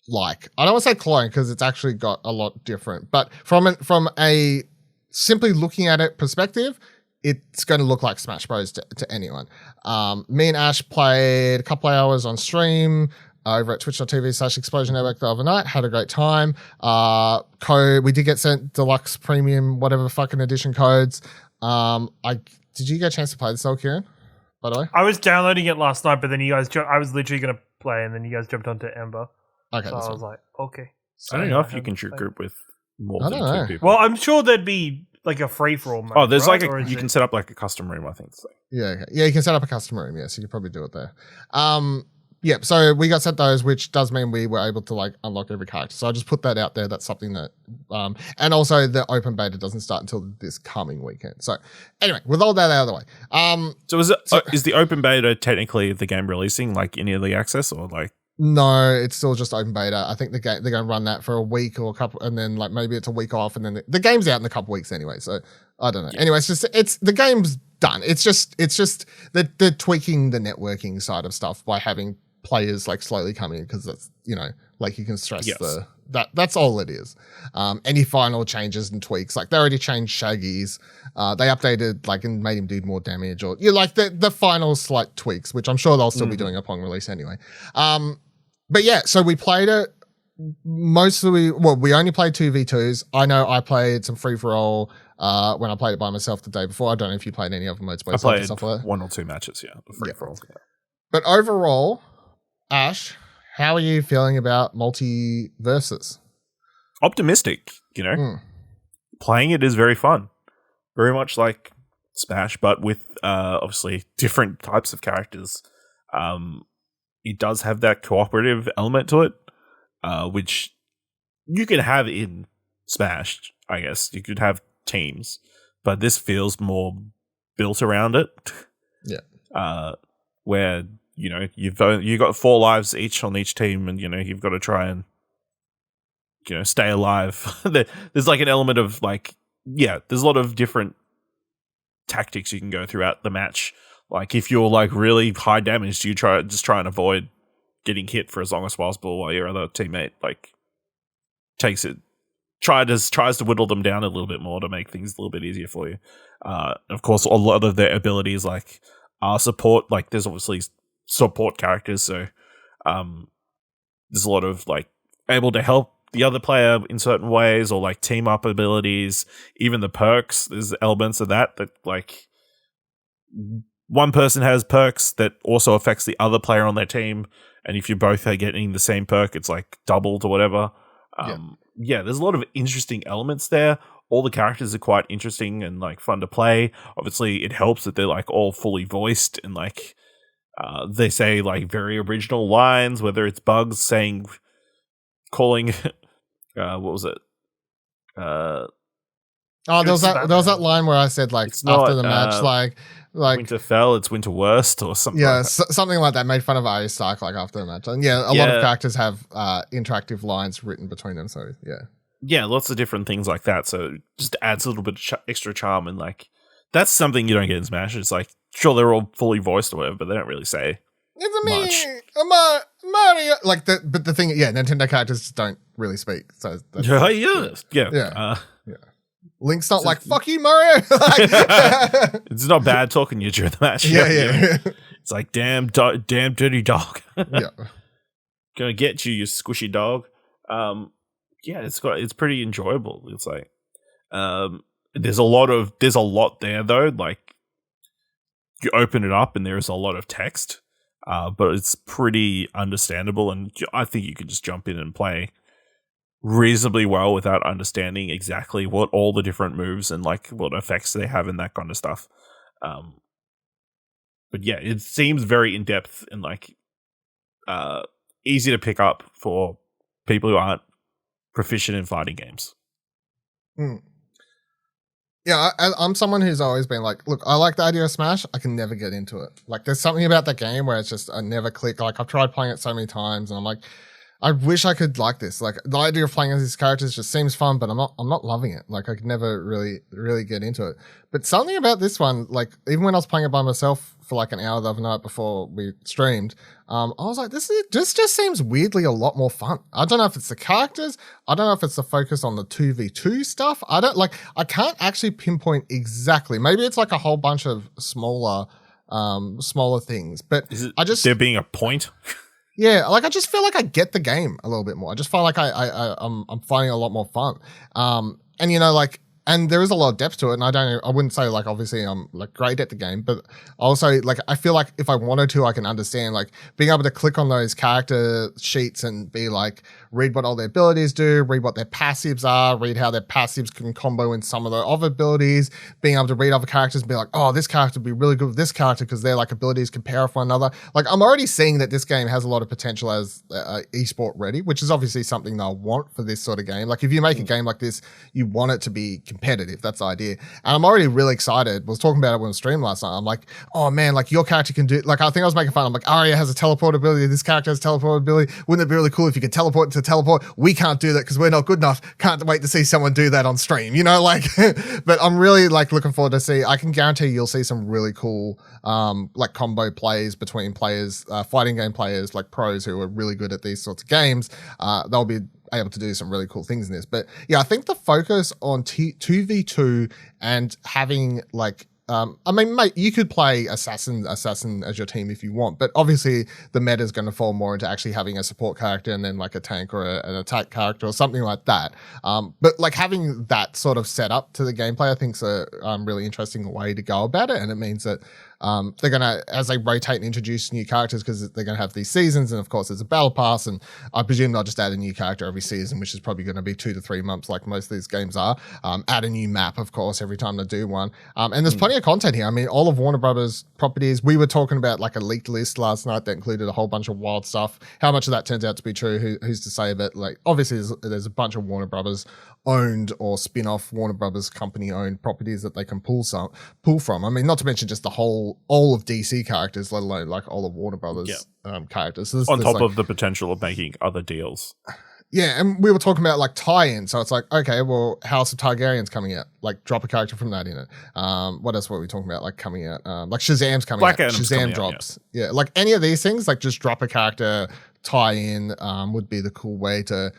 I don't want to say clone because it's actually got a lot different, but from a simply looking at it perspective, it's going to look like Smash Bros. To anyone. Me and Ash played a couple of hours on stream over at twitch.tv/Explosion Network the other night. Had a great time. We did get sent deluxe premium, whatever fucking edition codes. Did you get a chance to play this, Kieran? By the way, I was downloading it last night, but then you guys, I was literally going to play, and then you guys jumped onto Ember. Okay, so I was like, okay. I don't know if you can group with more than 2 people. Well, I'm sure there'd be like a free-for-all mode. Oh, there's right? you can set up like a custom room, I think. So. Yeah, okay. Yeah, you can set up a custom room. Yeah, so you could probably do it there. Yeah, so we got sent those, which does mean we were able to unlock every character. So I just put that out there. That's something that, and also the open beta doesn't start until this coming weekend. So anyway, with all that out of the way, so is the open beta technically the game releasing in early access or like? No, it's still just open beta. I think they're going to run that for a week or a couple, and then maybe it's a week off, and then the game's out in a couple weeks anyway. So I don't know. Yeah. Anyway, it's the game's done. It's just they're tweaking the networking side of stuff by having players slowly come in because that's you can stress that's all it is. Any final changes and tweaks, they already changed Shaggy's. They updated and made him do more damage or the final slight tweaks, which I'm sure they'll still be doing upon release anyway. But yeah, so we played it mostly. Well, we only played 2v2s. I know I played some free for all when I played it by myself the day before. I don't know if you played any other modes by yourself. I played 1 or 2 matches, free for all. Yeah. But overall, Ash, how are you feeling about MultiVersus? Optimistic, Playing it is very fun. Very much like Smash, but with obviously different types of characters. It does have that cooperative element to it, which you can have in Smash, I guess. You could have teams, but this feels more built around it. Yeah. Where, you've got 4 lives each on each team, and, you've got to try and, stay alive. There's an element of there's a lot of different tactics you can go throughout the match. If you're really high damage, you try and avoid getting hit for as long as possible while your other teammate tries to whittle them down a little bit more to make things a little bit easier for you. Of course, a lot of their abilities are support. There's obviously support characters, so there's a lot of able to help the other player in certain ways or team up abilities. Even the perks, there's elements of that one person has perks that also affects the other player on their team, and if you both are getting the same perk, it's doubled or whatever. There's a lot of interesting elements there. All the characters are quite interesting and fun to play. Obviously, it helps that they're all fully voiced and they say very original lines, whether it's Bugs calling what was it? There was that line where I said after the match Winter fell, it's winter worst or something. Yeah, something like that. Made fun of Arya Stark after the match, and a lot of characters have interactive lines written between them. So yeah, lots of different things like that. So just adds a little bit of extra charm, and that's something you don't get in Smash. It's sure they're all fully voiced or whatever, but they don't really say it's much. Mario. But the thing, Nintendo characters just don't really speak. So yeah. Link's not fuck you, Mario. It's not bad talking to you during the match. Yeah. It's damn dirty dog. Yeah. Gonna get you, you squishy dog. It's pretty enjoyable. It's there's a lot there though. You open it up and there's a lot of text, but it's pretty understandable, and I think you could just jump in and play reasonably well without understanding exactly what all the different moves and what effects they have and that kind of stuff. But yeah, it seems very in depth and easy to pick up for people who aren't proficient in fighting games. Yeah, I'm someone who's always been like, look, I like the idea of Smash. I can never get into it. Like, there's something about that game where it's just I never click. Like, I've tried playing it so many times, and I'm like, I wish I could like this. Like, the idea of playing as these characters just seems fun, but I'm not loving it. Like, I could never really get into it. But something about this one, like, even when I was playing it by myself for like an hour the other night before we streamed, I was like, this just seems weirdly a lot more fun. I don't know if it's the characters. I don't know if it's the focus on the 2v2 stuff. I can't actually pinpoint exactly. Maybe it's like a whole bunch of smaller things, but there being a point? Yeah, like I just feel like I get the game a little bit more. I just feel like I'm finding it a lot more fun. And you know, like, and there is a lot of depth to it. And I wouldn't say like obviously I'm like great at the game, but also like I feel like if I wanted to, I can understand like being able to click on those character sheets and be like read what all their abilities do, read what their passives are, read how their passives can combo in some of their other abilities, being able to read other characters and be like, oh, this character would be really good with this character because their like abilities compare with one another. Like I'm already seeing that this game has a lot of potential as esport ready, which is obviously something that I want for this sort of game. Like if you make a game like this, you want it to be competitive. That's the idea. And I'm already really excited. I was talking about it when I streamed last night. I'm like, oh man, like your character can do, like I think I was making fun. I'm like, Arya has a teleport ability. This character has teleport ability. Wouldn't it be really cool if you could teleport to teleport? We can't do that because we're not good enough. Can't wait to see someone do that on stream, you know, like, but I'm really like looking forward to see, I can guarantee you'll see some really cool, like combo plays between players, fighting game players, like pros who are really good at these sorts of games. They'll be able to do some really cool things in this. But yeah, I think the focus on 2v2 and having like, I mean, mate, you could play assassin as your team if you want, but obviously the meta is going to fall more into actually having a support character and then like a tank or an attack character or something like that. But like having that sort of set up to the gameplay, I think is a really interesting way to go about it. And it means that they're going to, as they rotate and introduce new characters, because they're going to have these seasons, and of course there's a battle pass, and I presume they'll just add a new character every season, which is probably going to be 2 to 3 months like most of these games are. Add a new map, of course, every time they do one. And there's plenty of content here. I mean, all of Warner Brothers properties, we were talking about like a leaked list last night that included a whole bunch of wild stuff. How much of that turns out to be true, who's to say? But like, obviously there's a bunch of Warner Brothers owned or spin-off Warner Brothers company owned properties that they can pull from. I mean, not to mention just all of DC characters, let alone like all of Warner Brothers characters. So on top like, of the potential of making other deals. Yeah, and we were talking about like tie-in, so it's like, okay, well, House of Targaryen's coming out, like drop a character from that in it. What else were we talking about, like coming out? Like Shazam's coming Black out. Adam's Shazam drops. Yeah, like any of these things, like just drop a character tie-in would be the cool way to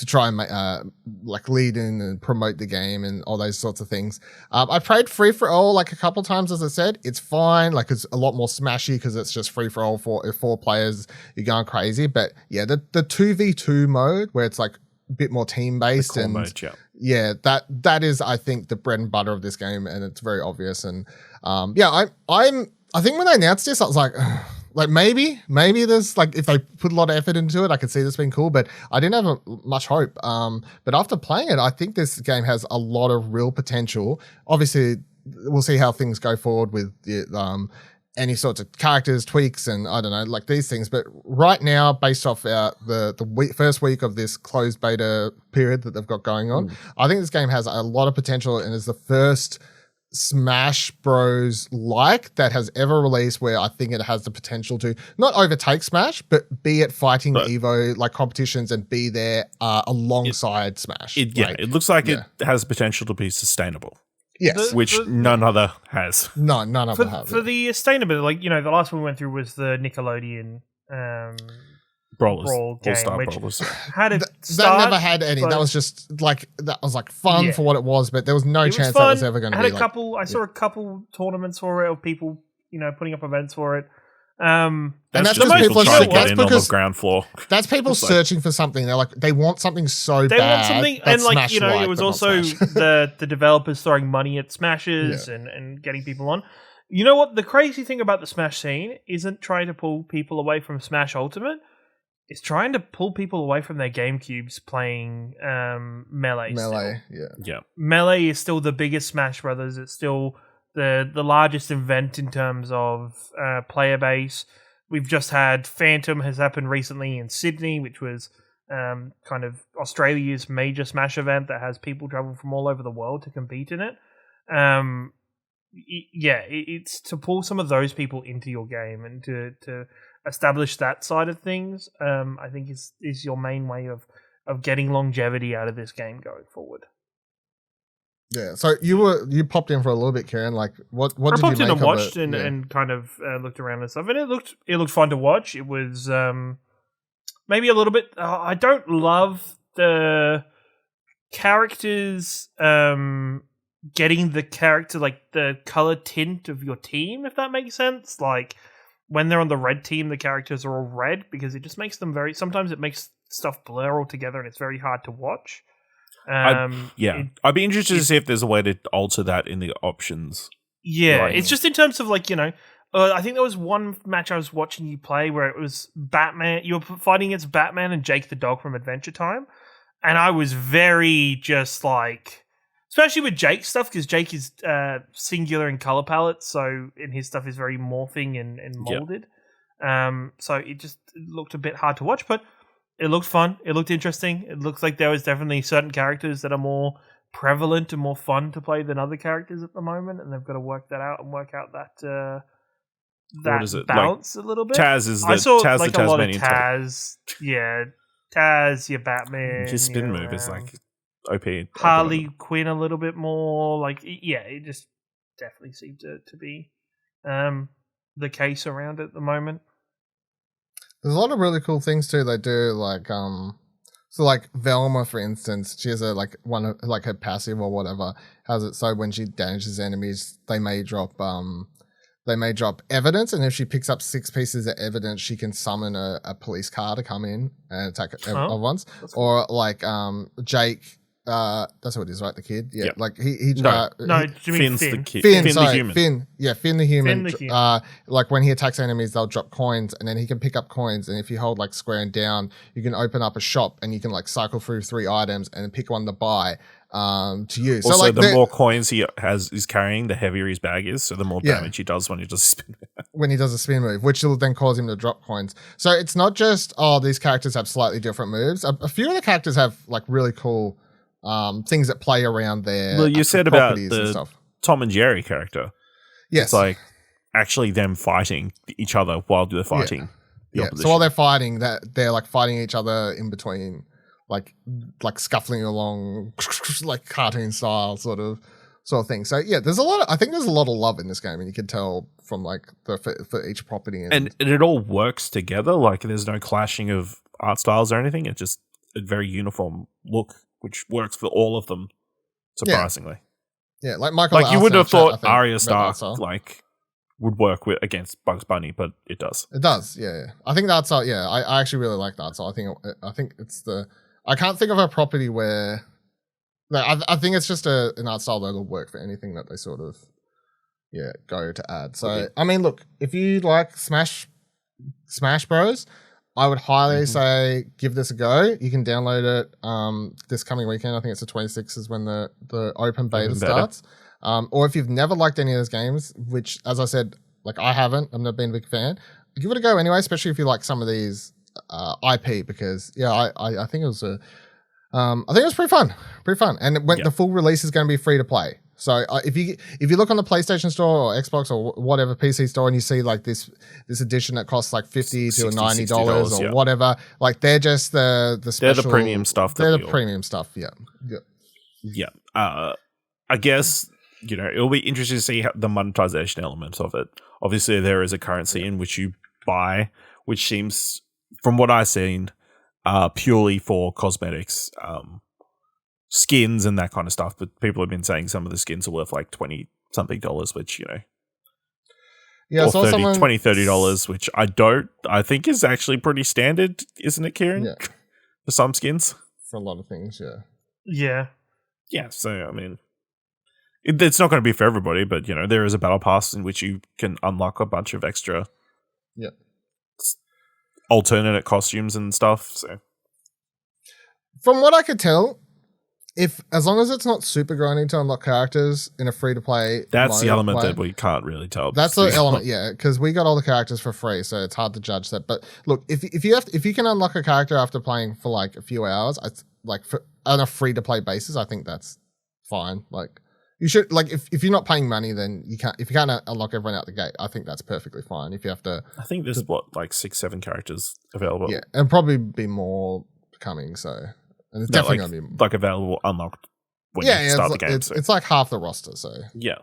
try and like lead in and promote the game and all those sorts of things. I played free for all like a couple times, as I said. It's fine, like it's a lot more smashy because it's just free for all for 4 players. You're going crazy, but yeah, the 2v2 mode where it's like a bit more team based and mode, that is I think the bread and butter of this game, and it's very obvious. And I think when they announced this, I was like. Like maybe there's like if they put a lot of effort into it, I could see this being cool, but I didn't have much hope. But after playing it, I think this game has a lot of real potential. Obviously, we'll see how things go forward with any sorts of characters, tweaks, and I don't know, like these things. But right now, based off the first week of this closed beta period that they've got going on, I think this game has a lot of potential and is the first Smash Bros like that has ever released where I think it has the potential to not overtake Smash, but be it fighting Evo like competitions and be there alongside Smash. It looks like it has potential to be sustainable. Yes, which none other has. None other has. For the sustainability, like the last one we went through was the Nickelodeon Brawl game, which had a start, that never had any. That was just like fun for what it was, but there was no chance that was ever going to be. I saw a couple tournaments for it, of people putting up events for it. And that's just people trying to get in on the ground floor. That's people searching for something. They're like, they want something so bad. They want something, and like it was also the developers throwing money at Smashes and getting people on. You know what? The crazy thing about the Smash scene isn't trying to pull people away from Smash Ultimate. It's trying to pull people away from their GameCubes playing Melee. Yeah. Melee is still the biggest Smash Brothers. It's still the largest event in terms of player base. We've just had Phantom has happened recently in Sydney, which was kind of Australia's major Smash event that has people travel from all over the world to compete in it. It's to pull some of those people into your game and to establish that side of things. I think is your main way of getting longevity out of this game going forward. Yeah, so you popped in for a little bit, Kieran. Like, what did you make of it? I popped in and watched and kind of looked around and stuff, and it looked fun to watch. It was maybe a little bit. I don't love the characters getting the character, like the color tint of your team, if that makes sense. Like when they're on the red team, the characters are all red because it just makes them sometimes it makes stuff blur all together and it's very hard to watch. I'd be interested to see if there's a way to alter that in the options. Yeah, it's just in terms of like, I think there was one match I was watching you play where it was Batman. You were fighting against Batman and Jake the dog from Adventure Time. And I was very just like, especially with Jake's stuff, because Jake is singular in color palette, so and his stuff is very morphing and molded. Yep. So it just looked a bit hard to watch, but it looked fun. It looked interesting. It looks like there was definitely certain characters that are more prevalent and more fun to play than other characters at the moment, and they've got to work that out and work out that balance like, a little bit. Taz is I saw Taz like the a lot of Tasmanian Taz. Yeah, Taz, your Batman. His spin move is like OP. Harley Quinn a little bit more. Like, yeah, it just definitely seemed to be the case around it at the moment. There's a lot of really cool things too they do, like so like Velma, for instance, she has her passive or whatever has it so when she damages enemies they may drop evidence, and if she picks up 6 pieces of evidence she can summon a police car to come in and attack at once. Cool. Or like Jake, that's what it is, right? The kid, yeah. Yep. Like he Finn's the kid. Finn the human. Finn the human. Like when he attacks enemies, they'll drop coins, and then he can pick up coins. And if you hold like square and down, you can open up a shop, and you can like cycle through 3 items and pick one to buy to use. Also, so like the more coins he is carrying, the heavier his bag is. So the more damage he does when he does a spin move. When he does a spin move, which will then cause him to drop coins. So it's not just these characters have slightly different moves. A few of the characters have like really cool things that play around their well, you said about the Tom and Jerry character. Yes. It's like actually them fighting each other while they're fighting the opposition. So while they're fighting, they're like fighting each other in between, like scuffling along like cartoon style sort of thing. So yeah, I think there's a lot of love in this game, and you can tell from like for each property. And it all works together. Like there's no clashing of art styles or anything. It's just a very uniform look, which works for all of them, surprisingly. Yeah, like Michael. Like you would have thought Arya Stark like would work against Bugs Bunny, but it does. It does, yeah. I think that's I actually really like that. So I think it's I can't think of a property where. I think it's just an art style that'll work for anything that they sort of go to add. So okay. I mean, look, if you like Smash Bros, I would highly say give this a go. You can download it this coming weekend. I think it's the 26th is when the open beta starts. Or if you've never liked any of those games, which, as I said, like I haven't, I've never been a big fan, give it a go anyway, especially if you like some of these IP, because I think it was pretty fun, and the full release is going to be free to play. So if you look on the PlayStation Store or Xbox or whatever PC store and you see like this edition that costs like $50 to $90 or whatever, like they're just the special, they're the premium stuff. They're the premium stuff. Yeah. I guess it'll be interesting to see the monetization elements of it. Obviously, there is a currency in which you buy, which seems, from what I've seen, purely for cosmetics. Skins and that kind of stuff, but people have been saying some of the skins are worth like $20-something, which or $20-$30, which I think is actually pretty standard, isn't it, Kieran? Yeah. For some skins, for a lot of things, yeah. So I mean, it's not going to be for everybody, but there is a battle pass in which you can unlock a bunch of extra, alternate costumes and stuff. So, from what I could tell, as long as it's not super grinding to unlock characters in a free to play, that's the element that we can't really tell. That's the element, because we got all the characters for free, so it's hard to judge that. But look, if you can unlock a character after playing for like a few hours, on a free to play basis, I think that's fine. Like You should like if you're not paying money, then you can't. If you can't unlock everyone out the gate, I think that's perfectly fine. If you have to, I think there's like 6-7 characters available. Yeah, and probably be more coming. So, and it's definitely gonna be like available unlocked when you start the game. It's like half the roster. So yeah.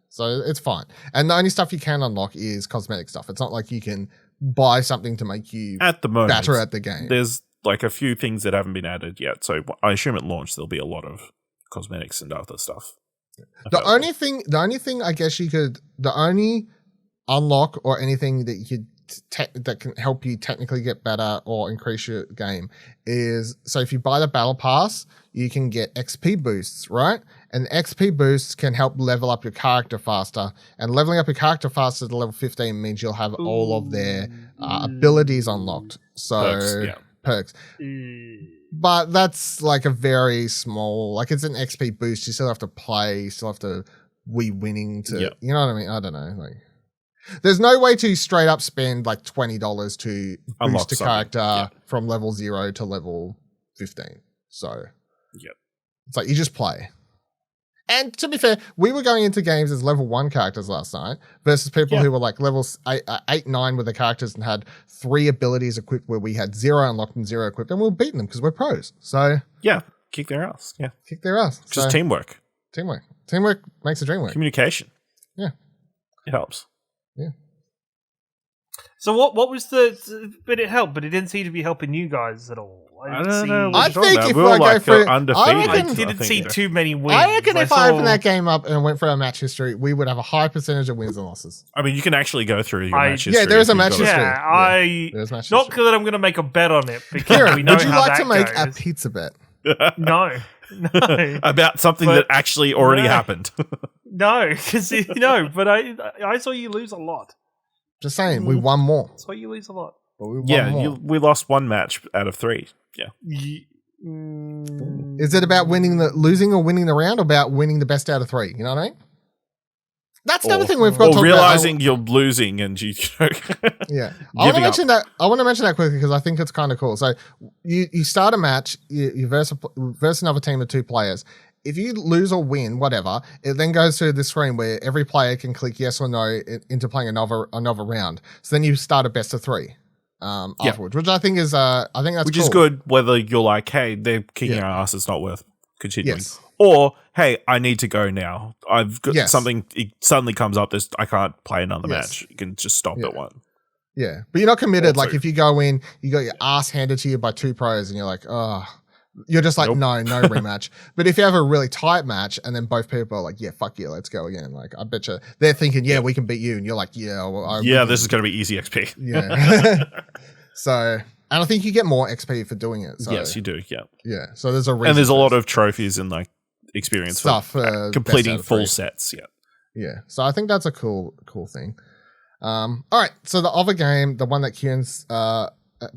So it's fine. And the only stuff you can unlock is cosmetic stuff. It's not like you can buy something to make you at the moment better at the game. There's like a few things that haven't been added yet. So I assume at launch there'll be a lot of cosmetics and other stuff. The only thing I guess the only unlock or anything that you could that can help you technically get better or increase your game is, so if you buy the battle pass, you can get XP boosts, right? And XP boosts can help level up your character faster, and leveling up your character faster to level 15 means you'll have all of their abilities unlocked. So perks. But that's like a very small, like it's an XP boost. You still have to play, you still have to be winning to, you know what I mean? I don't know. Like, there's no way to straight up spend like $20 to boost a character from level 0 to level 15. So it's like you just play. And to be fair, we were going into games as level 1 characters last night versus people who were like levels 8, 9 with the characters and had 3 abilities equipped where we had 0 unlocked and 0 equipped, and we were beating them because we're pros. So kick their ass. Yeah, kick their ass. Just teamwork. Teamwork makes the dream work. Communication. Yeah, it helps. Yeah. So what was but it helped, but it didn't seem to be helping you guys at all. I don't know. I think if I go through, I didn't see too many wins. I reckon if I opened that game up and went for our match history, we would have a high percentage of wins and losses. I mean, you can actually go through your match history. Yeah, there is a match history. There's match history. Not that I'm going to make a bet on it. Because we know would you how like to make goes. a pizza bet? No. About something that actually already happened. No, because but I saw you lose a lot. Just saying, we won more. I saw you lose a lot. But we won more. We lost 1 match out of 3. Yeah. Is it about losing or winning the round, or about winning the best out of 3? You know what I mean? That's the other thing we've got to talk about. Or realizing you're losing and you yeah. I want to mention that quickly because I think it's kind of cool. So you start a match, you versus another team of 2 players. If you lose or win, whatever, it then goes through this screen where every player can click yes or no into playing another round. So then you start a best of 3 afterwards, which I think is that's which cool. is good. Whether you're like, hey, they're kicking our ass, it's not worth continuing, yes. or hey, I need to go now. I've got something. It suddenly comes up. I can't play another match. You can just stop at 1. Yeah, but you're not committed. Like if you go in, you got your ass handed to you by 2 pros, and you're like, oh. You're just like, no rematch. But if you have a really tight match and then both people are like, yeah, fuck yeah, let's go again. Like, I bet you they're thinking, yeah, we can beat you. And you're like, yeah, well, this is going to be easy XP. Yeah. So, and I think you get more XP for doing it. So, yes, you do. Yeah. Yeah. So there's a reason. And there's a lot of trophies and like experience stuff for completing full sets. Yeah. Yeah. So I think that's a cool thing. All right. So the other game, the one that Kieran's,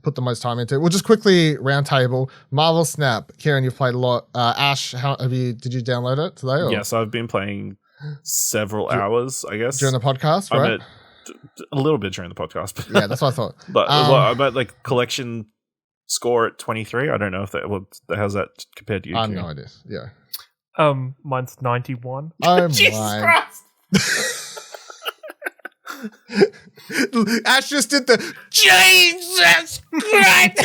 put the most time into. We'll just quickly round table. Marvel Snap. Kieran, you've played a lot. Ash, did you download it today? Or? Yes, I've been playing several hours, I guess. During the podcast, right? A little bit during the podcast. Yeah, that's what I thought. But I'm at like collection score at 23. I don't know if how's that compared to you? I have no idea. Yeah. Mine's 91. Oh Jesus Christ. Ash just did the Jesus Christ.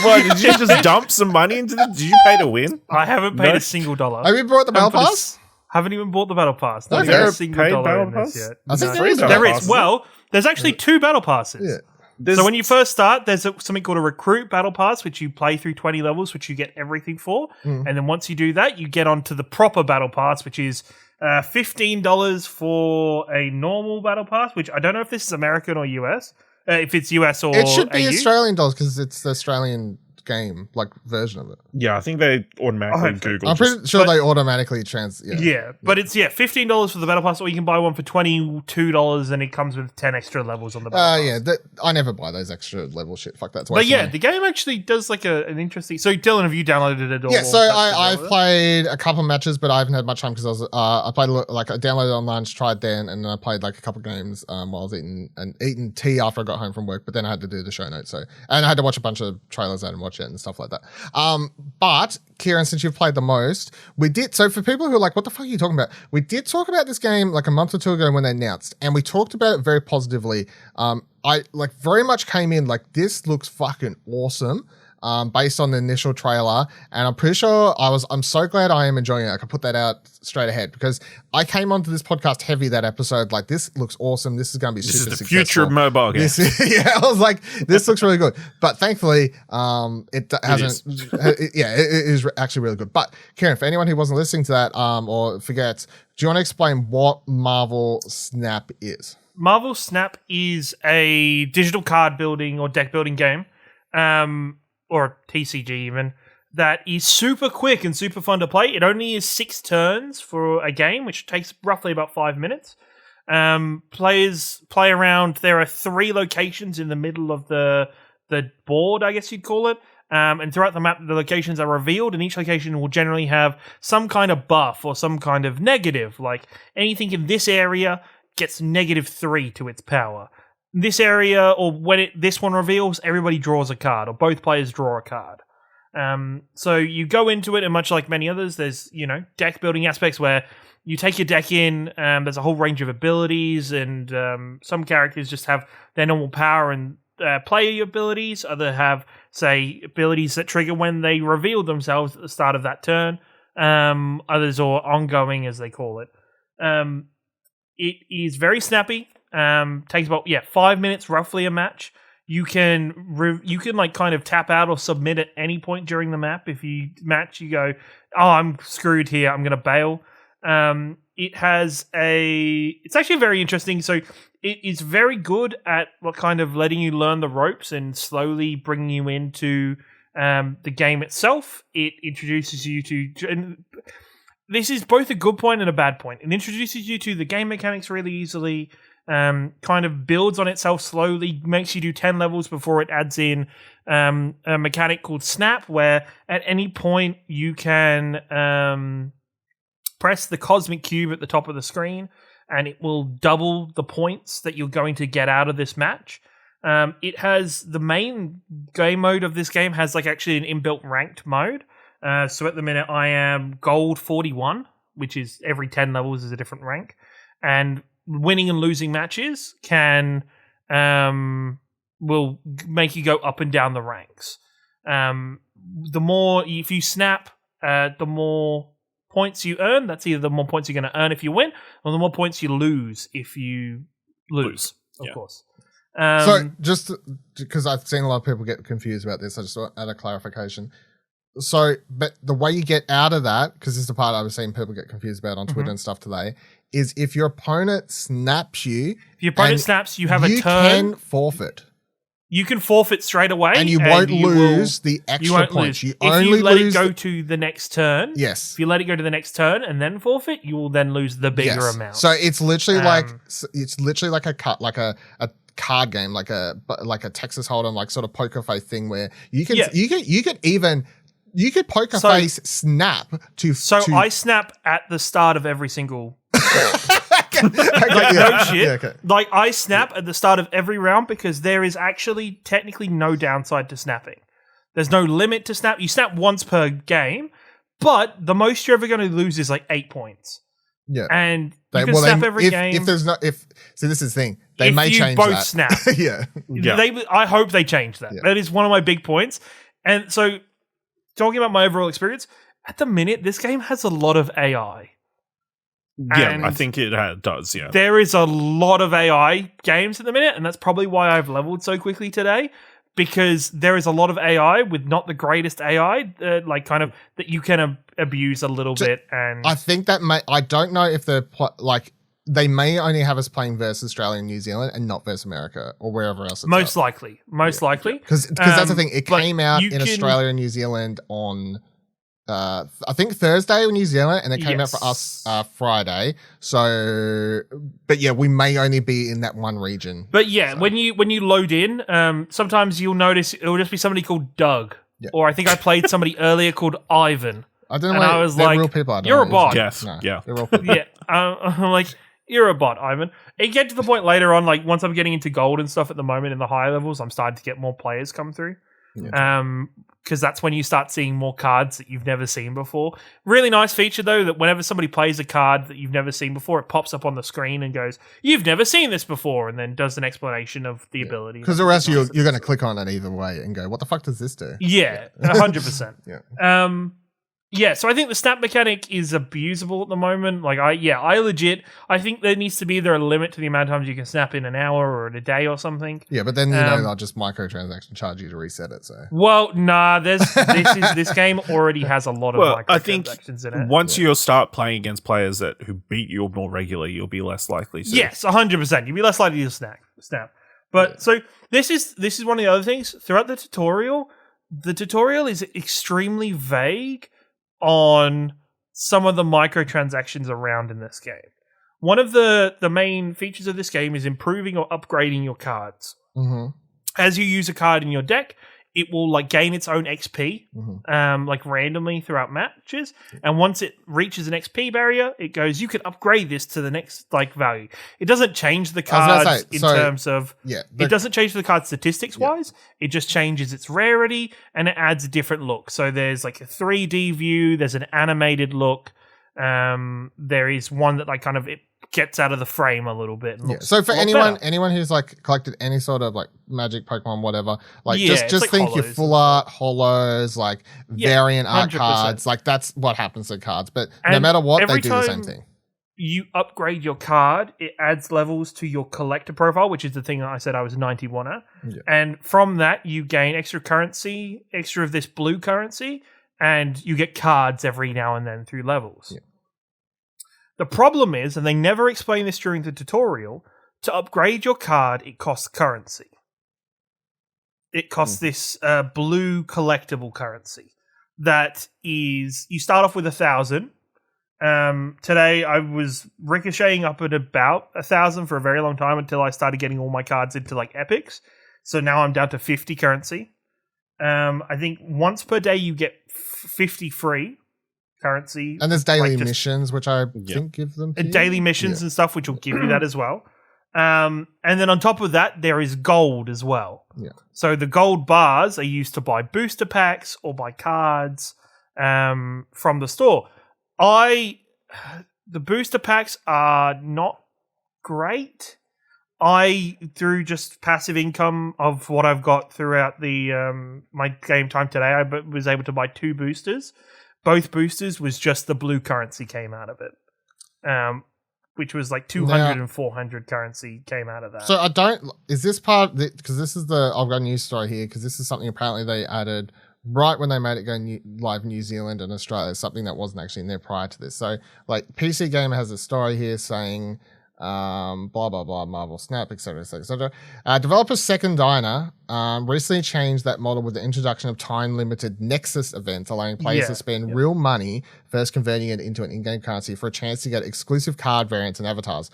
What, did you just dump some money into Did you pay to win? I haven't paid a single dollar. Have you bought the Battle Pass? Haven't even bought the Battle Pass. Not a single dollar in this yet. I think there is. Well, there's actually 2 Battle Passes. Yeah. So when you first start, there's something called a Recruit Battle Pass, which you play through 20 levels, which you get everything for. And then once you do that, you get onto the proper Battle Pass, which is $15 for a normal Battle Pass, which I don't know if this is American or US. If it's US or it should be AU. Australian dollars because it's the Australian game, like version of it. Yeah, I think they automatically Google. I'm pretty sure they automatically but it's $15 for the Battle Pass, or you can buy one for $22 and it comes with 10 extra levels on the Battle Pass. I never buy those extra level shit. Fuck that. But yeah, the game actually does like an interesting. So Dylan, have you downloaded it all? Yeah, so I've played a couple matches, but I haven't had much time because I played like I downloaded on lunch, tried then, and then I played like a couple games while I was eating tea after I got home from work. But then I had to do the show notes, and I had to watch a bunch of trailers I hadn't watched watch it and stuff like that. But Kieran, since you've played the most, we did. So for people who are like, what the fuck are you talking about? We did talk about this game like a month or two ago when they announced, and we talked about it very positively. I like very much came in like, this looks fucking awesome. Based on the initial trailer, and I'm pretty sure I'm so glad I am enjoying it. I can put that out straight ahead because I came onto this podcast heavy that episode. Like, this looks awesome. This is going to be super successful. This is the future of mobile games. Yeah, I was like, this looks really good. But thankfully, it is actually really good. But Kieran, for anyone who wasn't listening to that or forgets, do you want to explain what Marvel Snap is? Marvel Snap is a digital card building or deck building game. Or TCG even, that is super quick and super fun to play. It only is 6 turns for a game, which takes roughly about 5 minutes. Players play around. There are 3 locations in the middle of the board, I guess you'd call it. And throughout the map, the locations are revealed, and each location will generally have some kind of buff or some kind of negative. Like, anything in this area gets -3 to its power. This area, or when this one reveals, everybody draws a card, or both players draw a card. So you go into it, and much like many others, there's, deck building aspects where you take your deck in, there's a whole range of abilities, and some characters just have their normal power and player abilities. Others have, say, abilities that trigger when they reveal themselves at the start of that turn. Others are ongoing, as they call it. It is very snappy. Takes about 5 minutes roughly a match. You can like kind of tap out or submit at any point during the map. If you match, you go, oh, I'm screwed here, I'm gonna bail. It's actually very interesting. So it is very good at what kind of letting you learn the ropes and slowly bringing you into the game itself. It introduces you to. And this is both a good point and a bad point. It introduces you to the game mechanics really easily. Kind of builds on itself slowly, makes you do 10 levels before it adds in a mechanic called Snap, where at any point you can press the cosmic cube at the top of the screen, and it will double the points that you're going to get out of this match. It has the main game mode of this game has like actually an inbuilt ranked mode. So at the minute I am gold 41, which is every 10 levels is a different rank, and winning and losing matches will make you go up and down the ranks. The more, if you snap, the more points you earn. That's either the more points you're going to earn if you win, or the more points you lose if you lose. Of course. So just because I've seen a lot of people get confused about this, I just want to add a clarification. So, but the way you get out of that, because this is the part I was seeing people get confused about on Twitter and stuff today, is if your opponent snaps you. If your opponent snaps, you have a turn. You can forfeit. You can forfeit straight away. And you won't lose the extra points. If you let it go to the next turn. Yes. If you let it go to the next turn and then forfeit, you will then lose the bigger amount. So it's literally like a card game, like a Texas Hold'em, like sort of poker face thing where you could poker face snap to. So I snap at the start of every single. No shit. Like I snap at the start of every round because there is actually technically no downside to snapping. There's no limit to snap. You snap once per game, but the most you're ever going to lose is like 8 points. Yeah, and you can snap every game. So this is the thing. They may change that. If you both snap, yeah. I hope they change that. Yeah. That is one of my big points. And so, talking about my overall experience, at the minute, this game has a lot of AI. Yeah, I think it does, yeah. There is a lot of AI games at the minute, and that's probably why I've leveled so quickly today, because there is a lot of AI with not the greatest AI, that you can abuse a little bit. And I think that I don't know if they may only have us playing versus Australia and New Zealand and not versus America or wherever else it's Most likely. Because that's the thing. It came out in Australia and New Zealand on... I think Thursday in New Zealand, and it came out for us Friday. So, but yeah, we may only be in that one region. But yeah, when you load in, sometimes you'll notice it will just be somebody called Doug, or I think I played somebody earlier called Ivan. I don't know. I was like, real people. You're a bot. Yes, no, yeah, they're real people. Yeah, I'm like, you're a bot, Ivan. It get to the point later on, like once I'm getting into gold and stuff at the moment in the higher levels, I'm starting to get more players come through. Because that's when you start seeing more cards that you've never seen before. Really nice feature, though, that whenever somebody plays a card that you've never seen before, it pops up on the screen and goes, "You've never seen this before," and then does an explanation of the ability. Because the rest you're going to click on it either way and go, "What the fuck does this do?" Yeah, 100%. Yeah. Yeah, so I think the snap mechanic is abusable at the moment. Like, I think there needs to be either a limit to the amount of times you can snap in an hour or in a day or something. Yeah, but then, they'll just microtransaction charge you to reset it, so. Well, nah, this game already has a lot of microtransactions in it. Once you start playing against players who beat you more regularly, you'll be less likely to. Yes, 100%. You'll be less likely to snap. But, so, this is one of the other things. Throughout the tutorial is extremely vague on some of the microtransactions around in this game. One of the main features of this game is improving or upgrading your cards. Mm-hmm. As you use a card in your deck, it will gain its own XP, randomly throughout matches. And once it reaches an XP barrier, it goes, you can upgrade this to the next value. It doesn't change the cards terms of it doesn't change the card statistics wise. It just changes its rarity and it adds a different look. So there's a 3D view, there's an animated look. There is one that it gets out of the frame a little bit. And so for anyone who's collected any sort of Magic, Pokemon, whatever, just think your full art, holos, variant art 100%. Cards, that's what happens to cards. But no matter what, they do the same thing. You upgrade your card, it adds levels to your collector profile, which is the thing I said I was 91 at. Yeah. And from that, you gain extra currency, extra of this blue currency, and you get cards every now and then through levels. Yeah. The problem is, and they never explain this during the tutorial, to upgrade your card, it costs currency. It costs this blue collectible currency. That is, you start off with 1,000. Today I was ricocheting up at about 1,000 for a very long time until I started getting all my cards into epics. So now I'm down to 50 currency. I think once per day you get 50 free currency. And there's daily missions, which I think give them. Daily missions and stuff, which will give you that as well. And then on top of that, there is gold as well. Yeah. So the gold bars are used to buy booster packs or buy cards from the store. The booster packs are not great. Through just passive income of what I've got throughout the my game time today, I was able to buy 2 boosters. Both boosters was just the blue currency came out of it, which was 200 and 400 currency came out of that. So is this part, because this is I've got a news story here, because this is something apparently they added right when they made it go live in New Zealand and Australia, something that wasn't actually in there prior to this. So PC Gamer has a story here saying, blah, blah, blah, Marvel Snap, etc., etc., etc. Developer Second Diner recently changed that model with the introduction of time-limited Nexus events, allowing players to spend real money, first converting it into an in-game currency for a chance to get exclusive card variants and avatars.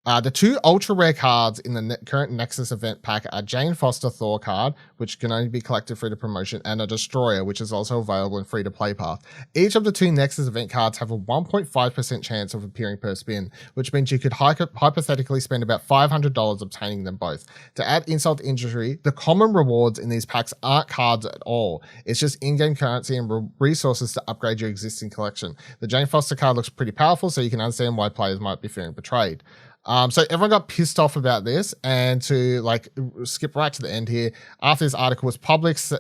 The 2 ultra-rare cards in the current Nexus event pack are Jane Foster Thor card, which can only be collected through the promotion, and a Destroyer, which is also available in free-to-play path. Each of the 2 Nexus event cards have a 1.5% chance of appearing per spin, which means you could hypothetically spend about $500 obtaining them both. To add insult to injury, the common rewards in these packs aren't cards at all. It's just in-game currency and resources to upgrade your existing collection. The Jane Foster card looks pretty powerful, so you can understand why players might be feeling betrayed. So everyone got pissed off about this, and to skip right to the end here, after this article was published,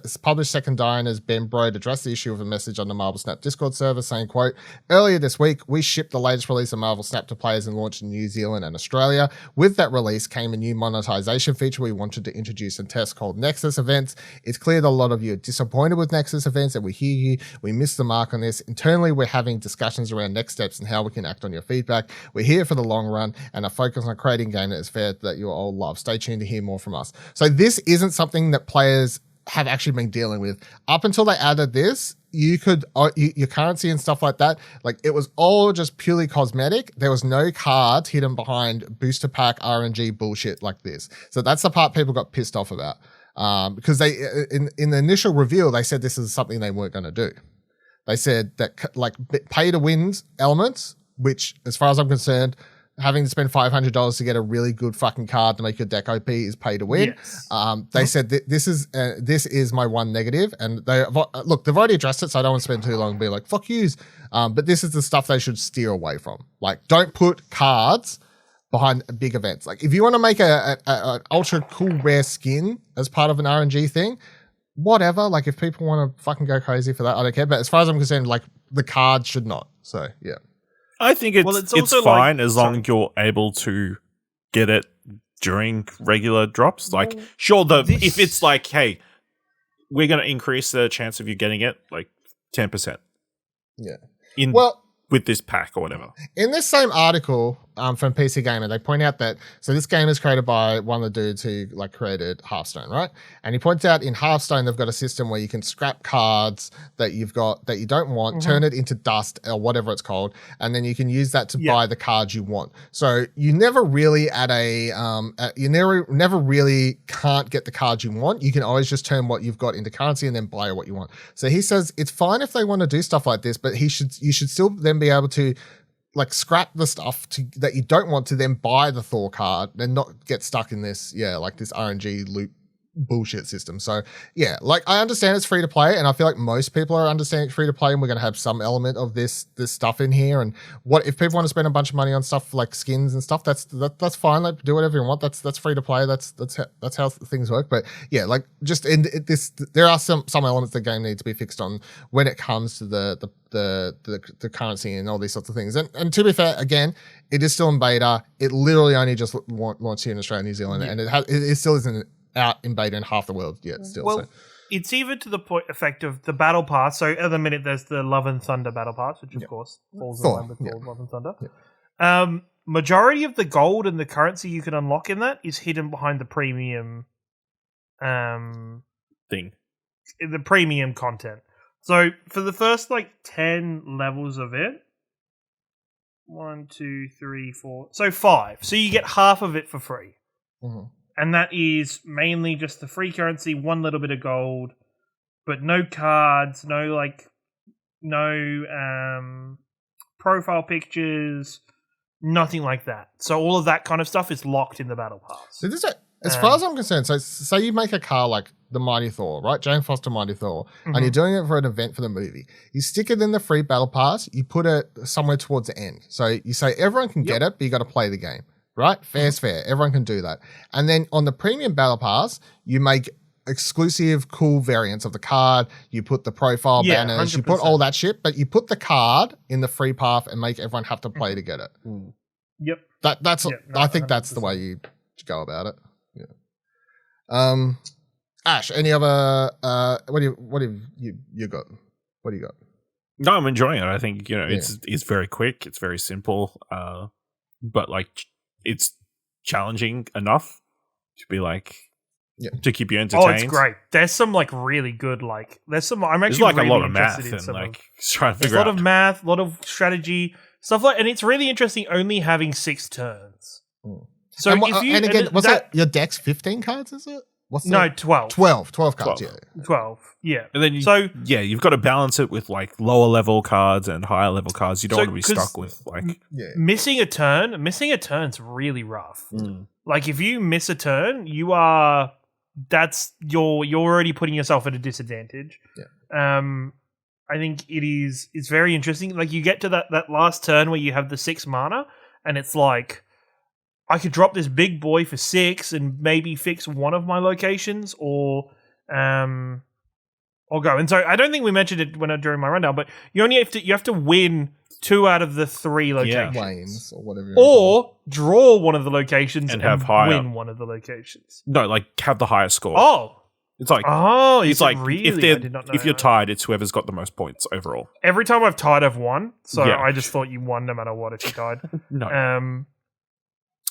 Second Diner's Ben Brode addressed the issue with a message on the Marvel Snap Discord server saying, quote, "Earlier this week, we shipped the latest release of Marvel Snap to players and launched in New Zealand and Australia. With that release came a new monetization feature we wanted to introduce and test called Nexus Events. It's clear that a lot of you are disappointed with Nexus Events, and we hear you. We missed the mark on this. Internally, we're having discussions around next steps and how we can act on your feedback. We're here for the long run and are focused on creating a game that is fair, that you all love. Stay tuned to hear more from us." So this isn't something that players have actually been dealing with. Up until they added this, you could, your currency and stuff like that, it was all just purely cosmetic. There was no cards hidden behind booster pack RNG bullshit like this. So that's the part people got pissed off about. Because they, in the initial reveal, they said this is something they weren't going to do. They said that pay to win elements, which as far as I'm concerned, having to spend $500 to get a really good fucking card to make your deck OP is pay to win. Yes. They said this is my one negative, and they've already addressed it, so I don't want to spend too long and be like, fuck yous. But this is the stuff they should steer away from. Like, don't put cards behind big events. Like, if you want to make an ultra cool rare skin as part of an RNG thing, whatever. Like, if people want to fucking go crazy for that, I don't care. But as far as I'm concerned, like, the card should not. So, yeah. I think it's fine as long as you're able to get it during regular drops. Like, sure, if it's like, hey, we're going to increase the chance of you getting it like 10%. Yeah. With this pack or whatever. In this same article from PC Gamer, they point out that this game is created by one of the dudes who like created Hearthstone, right? And he points out in Hearthstone they've got a system where you can scrap cards that you've got that you don't want, turn it into dust or whatever it's called, and then you can use that to buy the cards you want. So you never really never really can't get the cards you want. You can always just turn what you've got into currency and then buy what you want. So he says it's fine if they want to do stuff like this, but you should still then be able to like scrap the stuff that you don't want to then buy the Thor card and not get stuck in this this RNG loop bullshit system. So yeah, like I understand it's free to play, and I feel like most people are understanding it's free to play, and we're going to have some element of this stuff in here. And what if people want to spend a bunch of money on stuff like skins and stuff? That's fine. Like, do whatever you want. That's free to play. That's how things work. But yeah, like just in this, there are some elements the game needs to be fixed on when it comes to the currency and all these sorts of things. And to be fair, again, it is still in beta. It literally only just launched here in Australia and New Zealand, and it still isn't out in beta in half the world yet still. Well, it's even to the point effect of the battle pass. So at the minute there's the Love and Thunder battle pass, which of course falls in line with Love and Thunder. Yeah. Majority of the gold and the currency you can unlock in that is hidden behind the premium thing. The premium content. So for the first 10 levels of it, 1, 2, 3, 4, so 5. So you get half of it for free. Mm-hmm. And that is mainly just the free currency, one little bit of gold, but no cards, no profile pictures, nothing like that. So all of that kind of stuff is locked in the battle pass. So as far as I'm concerned, so say you make a car like the Mighty Thor, right? Jane Foster Mighty Thor, and you're doing it for an event for the movie. You stick it in the free battle pass, you put it somewhere towards the end. So you say everyone can get it, but you got to play the game. Right? Fair's fair. Everyone can do that. And then on the premium battle pass, you make exclusive cool variants of the card. You put the profile banners, 100%. You put all that shit, but you put the card in the free path and make everyone have to play to get it. Yep. I think that's the way you go about it. Yeah. Ash, any other what have you got? What do you got? No, I'm enjoying it. I think, it's very quick, it's very simple. But it's challenging enough to be to keep you entertained. Oh, it's great. There's some really good there's some. I'm actually there's really a lot of math interested in and trying to figure out. A lot of math, a lot of strategy stuff and it's really interesting. Only having 6 turns. So your deck's 15 cards? Is it? What's no 12. 12 cards. 12. Yeah. And then you've got to balance it with lower level cards and higher level cards. You don't want to be stuck with missing a turn's really rough. If you miss a turn, you're already putting yourself at a disadvantage. I think it's very interesting. You get to that last turn where you have the 6 mana and it's I could drop this big boy for 6 and maybe fix one of my locations or go. And so I don't think we mentioned it during my rundown, but you have to win 2 out of the 3 locations. Lanes or whatever. Or draw one of the locations and win one of the locations. No, have the highest score. Oh. It's really? if you're tied, it's whoever's got the most points overall. Every time I've tied, I've won. So I just thought you won no matter what if you tied. No.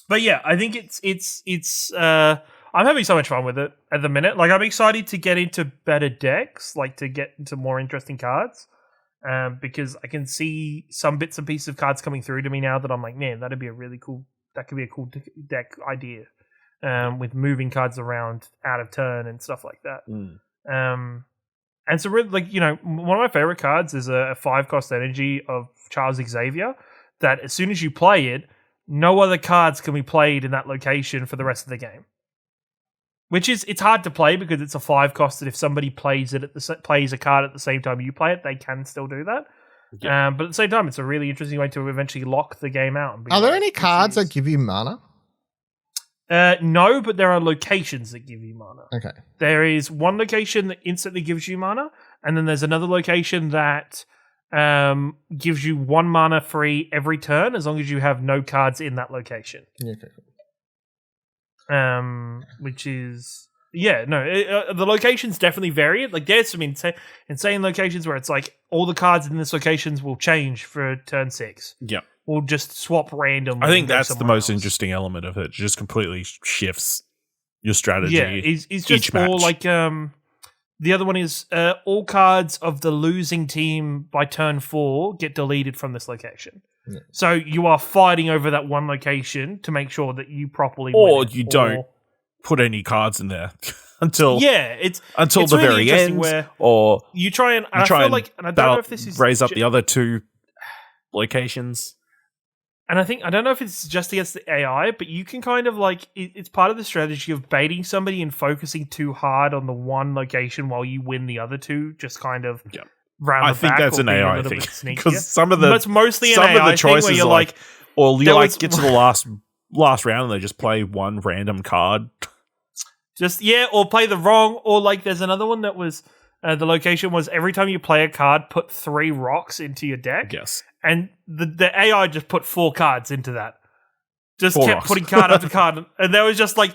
But yeah, I think it's I'm having so much fun with it at the minute. I'm excited to get into better decks, to get into more interesting cards, because I can see some bits and pieces of cards coming through to me now that I'm man, that could be a cool deck idea, with moving cards around out of turn and stuff like that. And so really, one of my favorite cards is a 5-cost energy of Charles Xavier that as soon as you play it, no other cards can be played in that location for the rest of the game. Which is, it's hard to play because it's a 5 cost, and if somebody plays a card at the same time you play it, they can still do that. Yeah. But at the same time, it's a really interesting way to eventually lock the game out. Are there any cards that give you mana? No, but there are locations that give you mana. Okay. There is one location that instantly gives you mana, and then there's another location that gives you 1 mana free every turn as long as you have no cards in that location. Yeah, okay, cool. Which is the locations definitely vary. Like there's some insane locations where it's like all the cards in this locations will change for turn 6. Yeah, we'll just swap randomly. I think that's the most interesting element of it. It just completely shifts your strategy. Yeah, it's just more like the other one is all cards of the losing team by turn 4 get deleted from this location. Yeah. So you are fighting over that one location to make sure that you properly win it, don't put any cards in there until it's the really very end, where or you try and I feel like, and I don't know if this is raise up the other 2 locations. And I don't know if it's just against the AI, but you can kind of like it's part of the strategy of baiting somebody and focusing too hard on the one location while you win the other 2. Just kind of. Yeah. I think that's an AI thing because some of the it's mostly some of the choices where you're like, or you like get to the last round and they just play one random card. Or play the wrong, or like there's another one that was the location was every time you play a card, put 3 rocks into your deck. Yes, and the AI just put 4 cards into that. Just kept putting card after card, and there was just like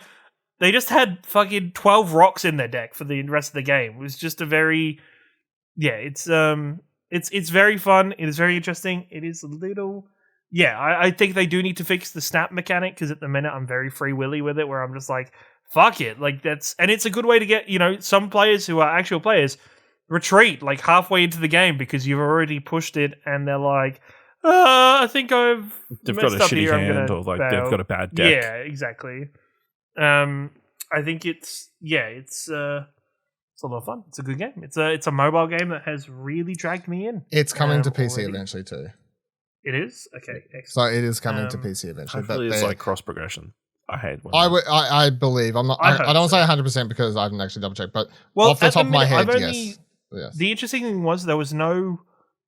they just had fucking 12 rocks in their deck for the rest of the game. It was just a very it's very fun. It is very interesting. It is a little I think they do need to fix the snap mechanic because at the minute I'm very free willy with it where I'm just like fuck it, like and it's a good way to get some players who are actual players retreat like halfway into the game because you've already pushed it and they're like I think they've got a shitty hand or like they've got a bad deck. Yeah, exactly. I think it's a lot of fun. It's a good game. It's a mobile game that has really dragged me in. It's coming to PC eventually too. It is? Okay, excellent. So it is coming to PC eventually. Hopefully it's like cross progression. I hate one. I believe. I'm not. I don't say 100% because I haven't actually double checked, but off the top of my head, yes. The interesting thing was there was no.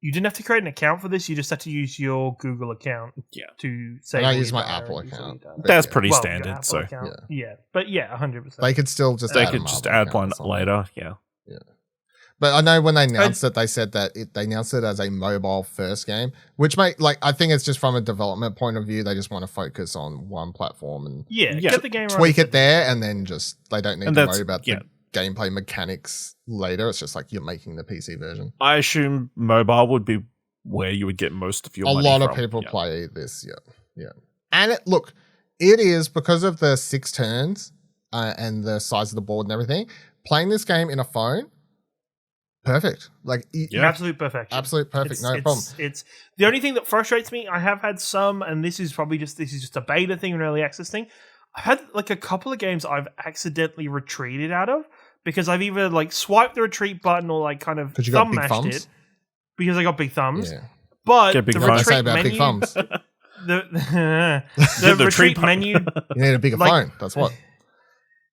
You didn't have to create an account for this. You just had to use your Google account. Yeah. To say. And I use my Apple account. That's pretty standard. So but 100%. They could still just. They could just add one later. Yeah. Yeah. But I know when they announced it, they said that they announced it as a mobile first game, which I think it's just from a development point of view, they just want to focus on one platform and get the game tweak it there, and then just they don't need to worry about the gameplay mechanics later. It's just like you're making the PC version. I assume mobile would be where you would get most of your money from. A lot of people play this, yeah. And it is because of the 6 turns and the size of the board and everything. Playing this game in a phone. Perfect. Absolute perfection. Absolute perfect. No problem. It's the only thing that frustrates me. I have had some, and this is just a beta thing, an early access thing. I've had like a couple of games I've accidentally retreated out of because I've either like swiped the retreat button or like kind of thumb mashed it because I got big thumbs. Yeah. But the retreat menu, the retreat menu. You need a bigger phone. That's what.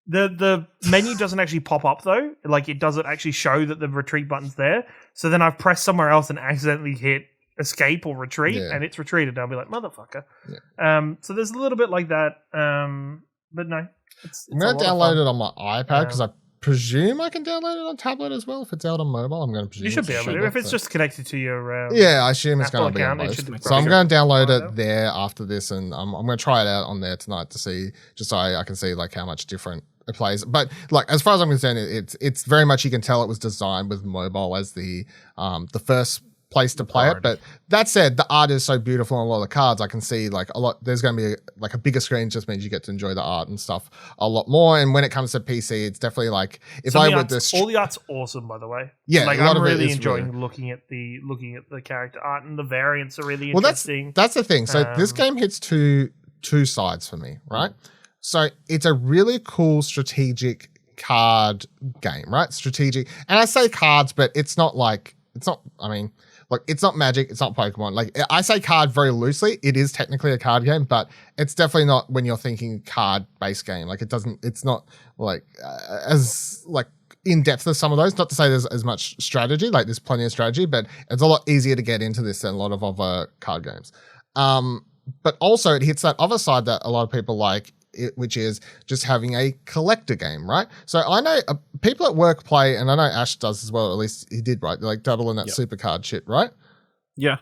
The menu doesn't actually pop up though. Like it doesn't actually show that the retreat button's there. So then I've pressed somewhere else and accidentally hit escape or retreat and it's retreated. And I'll be like, motherfucker. Yeah. So there's a little bit like that. But no. I'm going to download it on my iPad because I presume I can download it on tablet as well if it's out on mobile. I'm going to presume you should be able to. If it's just connected to your I assume it's going to be on both. So I'm going to download it there after this, and I'm going to try it out on there tonight to see, just so I can see like how much different it plays. But like as far as I'm concerned, it's very much, you can tell it was designed with mobile as the first place to play it. But that said, the art is so beautiful on a lot of the cards. I can see like a lot. There's going to be a bigger screen. Just means you get to enjoy the art and stuff a lot more. And when it comes to PC, it's definitely like all the art's awesome, by the way. Yeah, like I'm really enjoying looking at the character art, and the variants are really interesting. That's the thing. So this game hits two sides for me, right? So it's a really cool strategic card game, right? Strategic, and I say cards, but it's not. I mean, Like, it's not Magic, it's not Pokemon. Like, I say card very loosely. It is technically a card game, but it's definitely not when you're thinking card-based game. Like, it's not, like, as, like, in-depth as some of those. Not to say there's as much strategy. Like, there's plenty of strategy, but it's a lot easier to get into this than a lot of other card games. But also, it hits that other side that a lot of people like, which is just having a collector game, right? So I know people at work play, and I know Ash does as well, at least he did, right? They're like double in that super card shit, right? Yeah.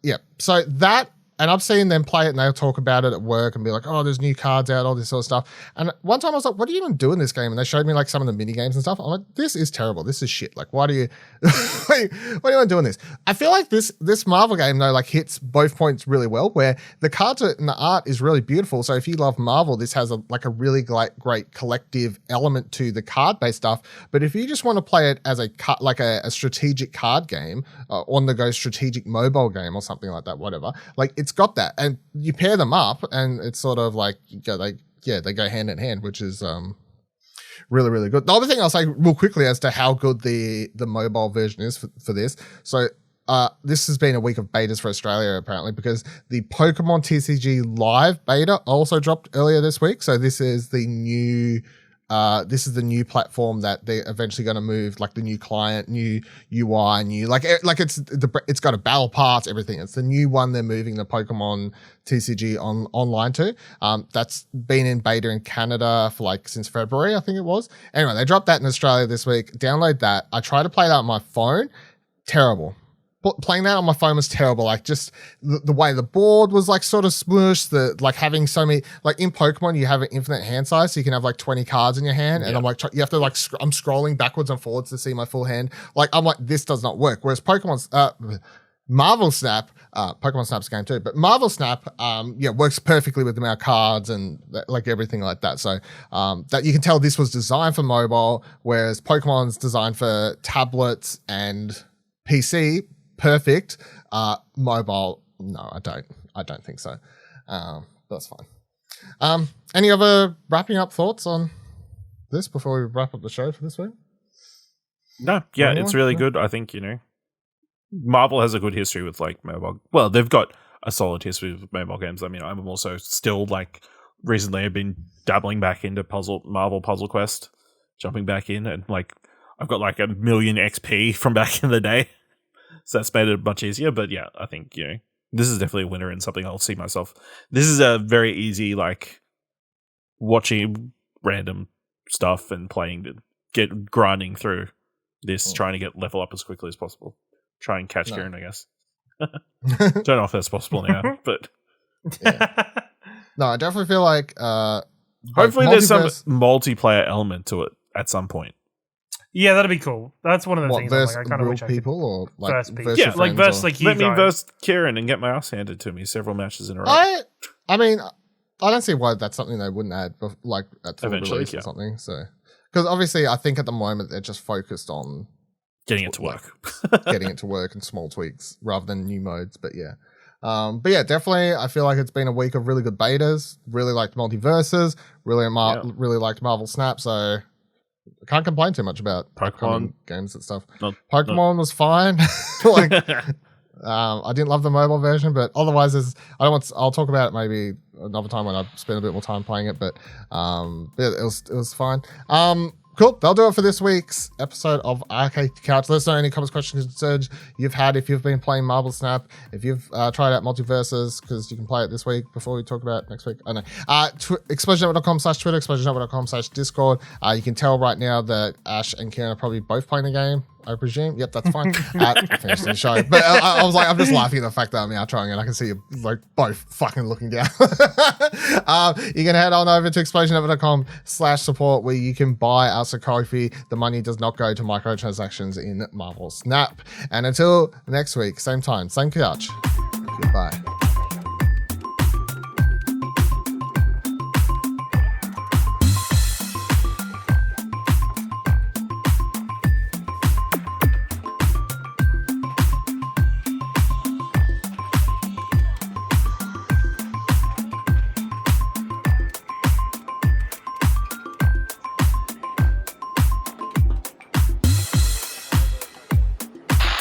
Yeah. So that, and I've seen them play it and they'll talk about it at work and be like, oh, there's new cards out, all this sort of stuff. And one time I was like, what do you even do in this game? And they showed me like some of the mini games and stuff. I'm like, this is terrible. This is shit. Like, why do you, why do you want to do this? I feel like this Marvel game though, like hits both points really well, where the cards and the art is really beautiful. So if you love Marvel, this has a really great collective element to the card-based stuff. But if you just want to play it as a strategic card game, on the go strategic mobile game or something like that, whatever, like it's got that, and you pair them up and it's sort of like they go hand in hand, which is really, really good. The other thing I'll say real quickly as to how good the mobile version is for this. So this has been a week of betas for Australia apparently, because the Pokemon TCG Live beta also dropped earlier this week. So this is the new platform that they're eventually going to move, like the new client, new UI, it's got a battle pass, everything. It's the new one they're moving the Pokemon TCG online to. That's been in beta in Canada for like since February, I think it was. Anyway, they dropped that in Australia this week. Download that. I tried to play that on my phone. Terrible. Playing that on my phone was terrible. Like just the way the board was like sort of smooshed, like having so many, like in Pokemon, you have an infinite hand size. So you can have like 20 cards in your hand. And I'm like, you have to like, I'm scrolling backwards and forwards to see my full hand. Like, I'm like, this does not work. Whereas Marvel Snap, Pokemon Snap's a game too, but Marvel Snap, works perfectly with the amount of cards and like everything like that. So, that you can tell this was designed for mobile, whereas Pokemon's designed for tablets and PC. Perfect. Mobile, no, I don't think so. That's fine. Any other wrapping up thoughts on this before we wrap up the show for this week? No, yeah, it's really good. I think, Marvel has a good history with like mobile. Well, they've got a solid history with mobile games. I mean, I'm also still like recently I've been dabbling back into Marvel Puzzle Quest, jumping back in, and like I've got like 1 million XP from back in the day. So that's made it much easier. But yeah, I think, this is definitely a winner and something I'll see myself. This is a very easy, like, watching random stuff and playing to get grinding through this, trying to get level up as quickly as possible. Try and catch Kieran, I guess. Don't know if that's possible now, but. Yeah. No, I definitely feel like. Hopefully there's some multiplayer element to it at some point. Yeah, that'd be cool. That's one of the things. Versus I kind of wish people or like versus like versus like you. Let me verse Kieran and get my ass handed to me several matches in a row. I mean, I don't see why that's something they wouldn't add, like at full release or something. So, because obviously, I think at the moment they're just focused on getting it to work, getting it to work and small tweaks rather than new modes. But yeah. Definitely. I feel like it's been a week of really good betas. Really liked MultiVersus. Really liked Marvel Snap. So. I can't complain too much about Pokemon games and stuff. Pokemon was fine. I didn't love the mobile version, but otherwise, I'll talk about it maybe another time when I spend a bit more time playing it. But it was fine. Cool. That'll do it for this week's episode of Arcade Couch. Let us know any comments, questions, concerns you've had if you've been playing Marvel Snap, if you've tried out MultiVersus, because you can play it this week before we talk about it next week. I know. ExplosionNetwork.com/Twitter, ExplosionNetwork.com/Discord. You can tell right now that Ash and Kieran are probably both playing the game, I presume. Yep, that's fine. Finishing the show. But I was like, I'm just laughing at the fact that I'm out trying it. I can see you like both fucking looking down. You can head on over to ExplosionNetwork.com/support where you can buy us a coffee. The money does not go to microtransactions in Marvel Snap. And until next week, same time, same couch. Goodbye.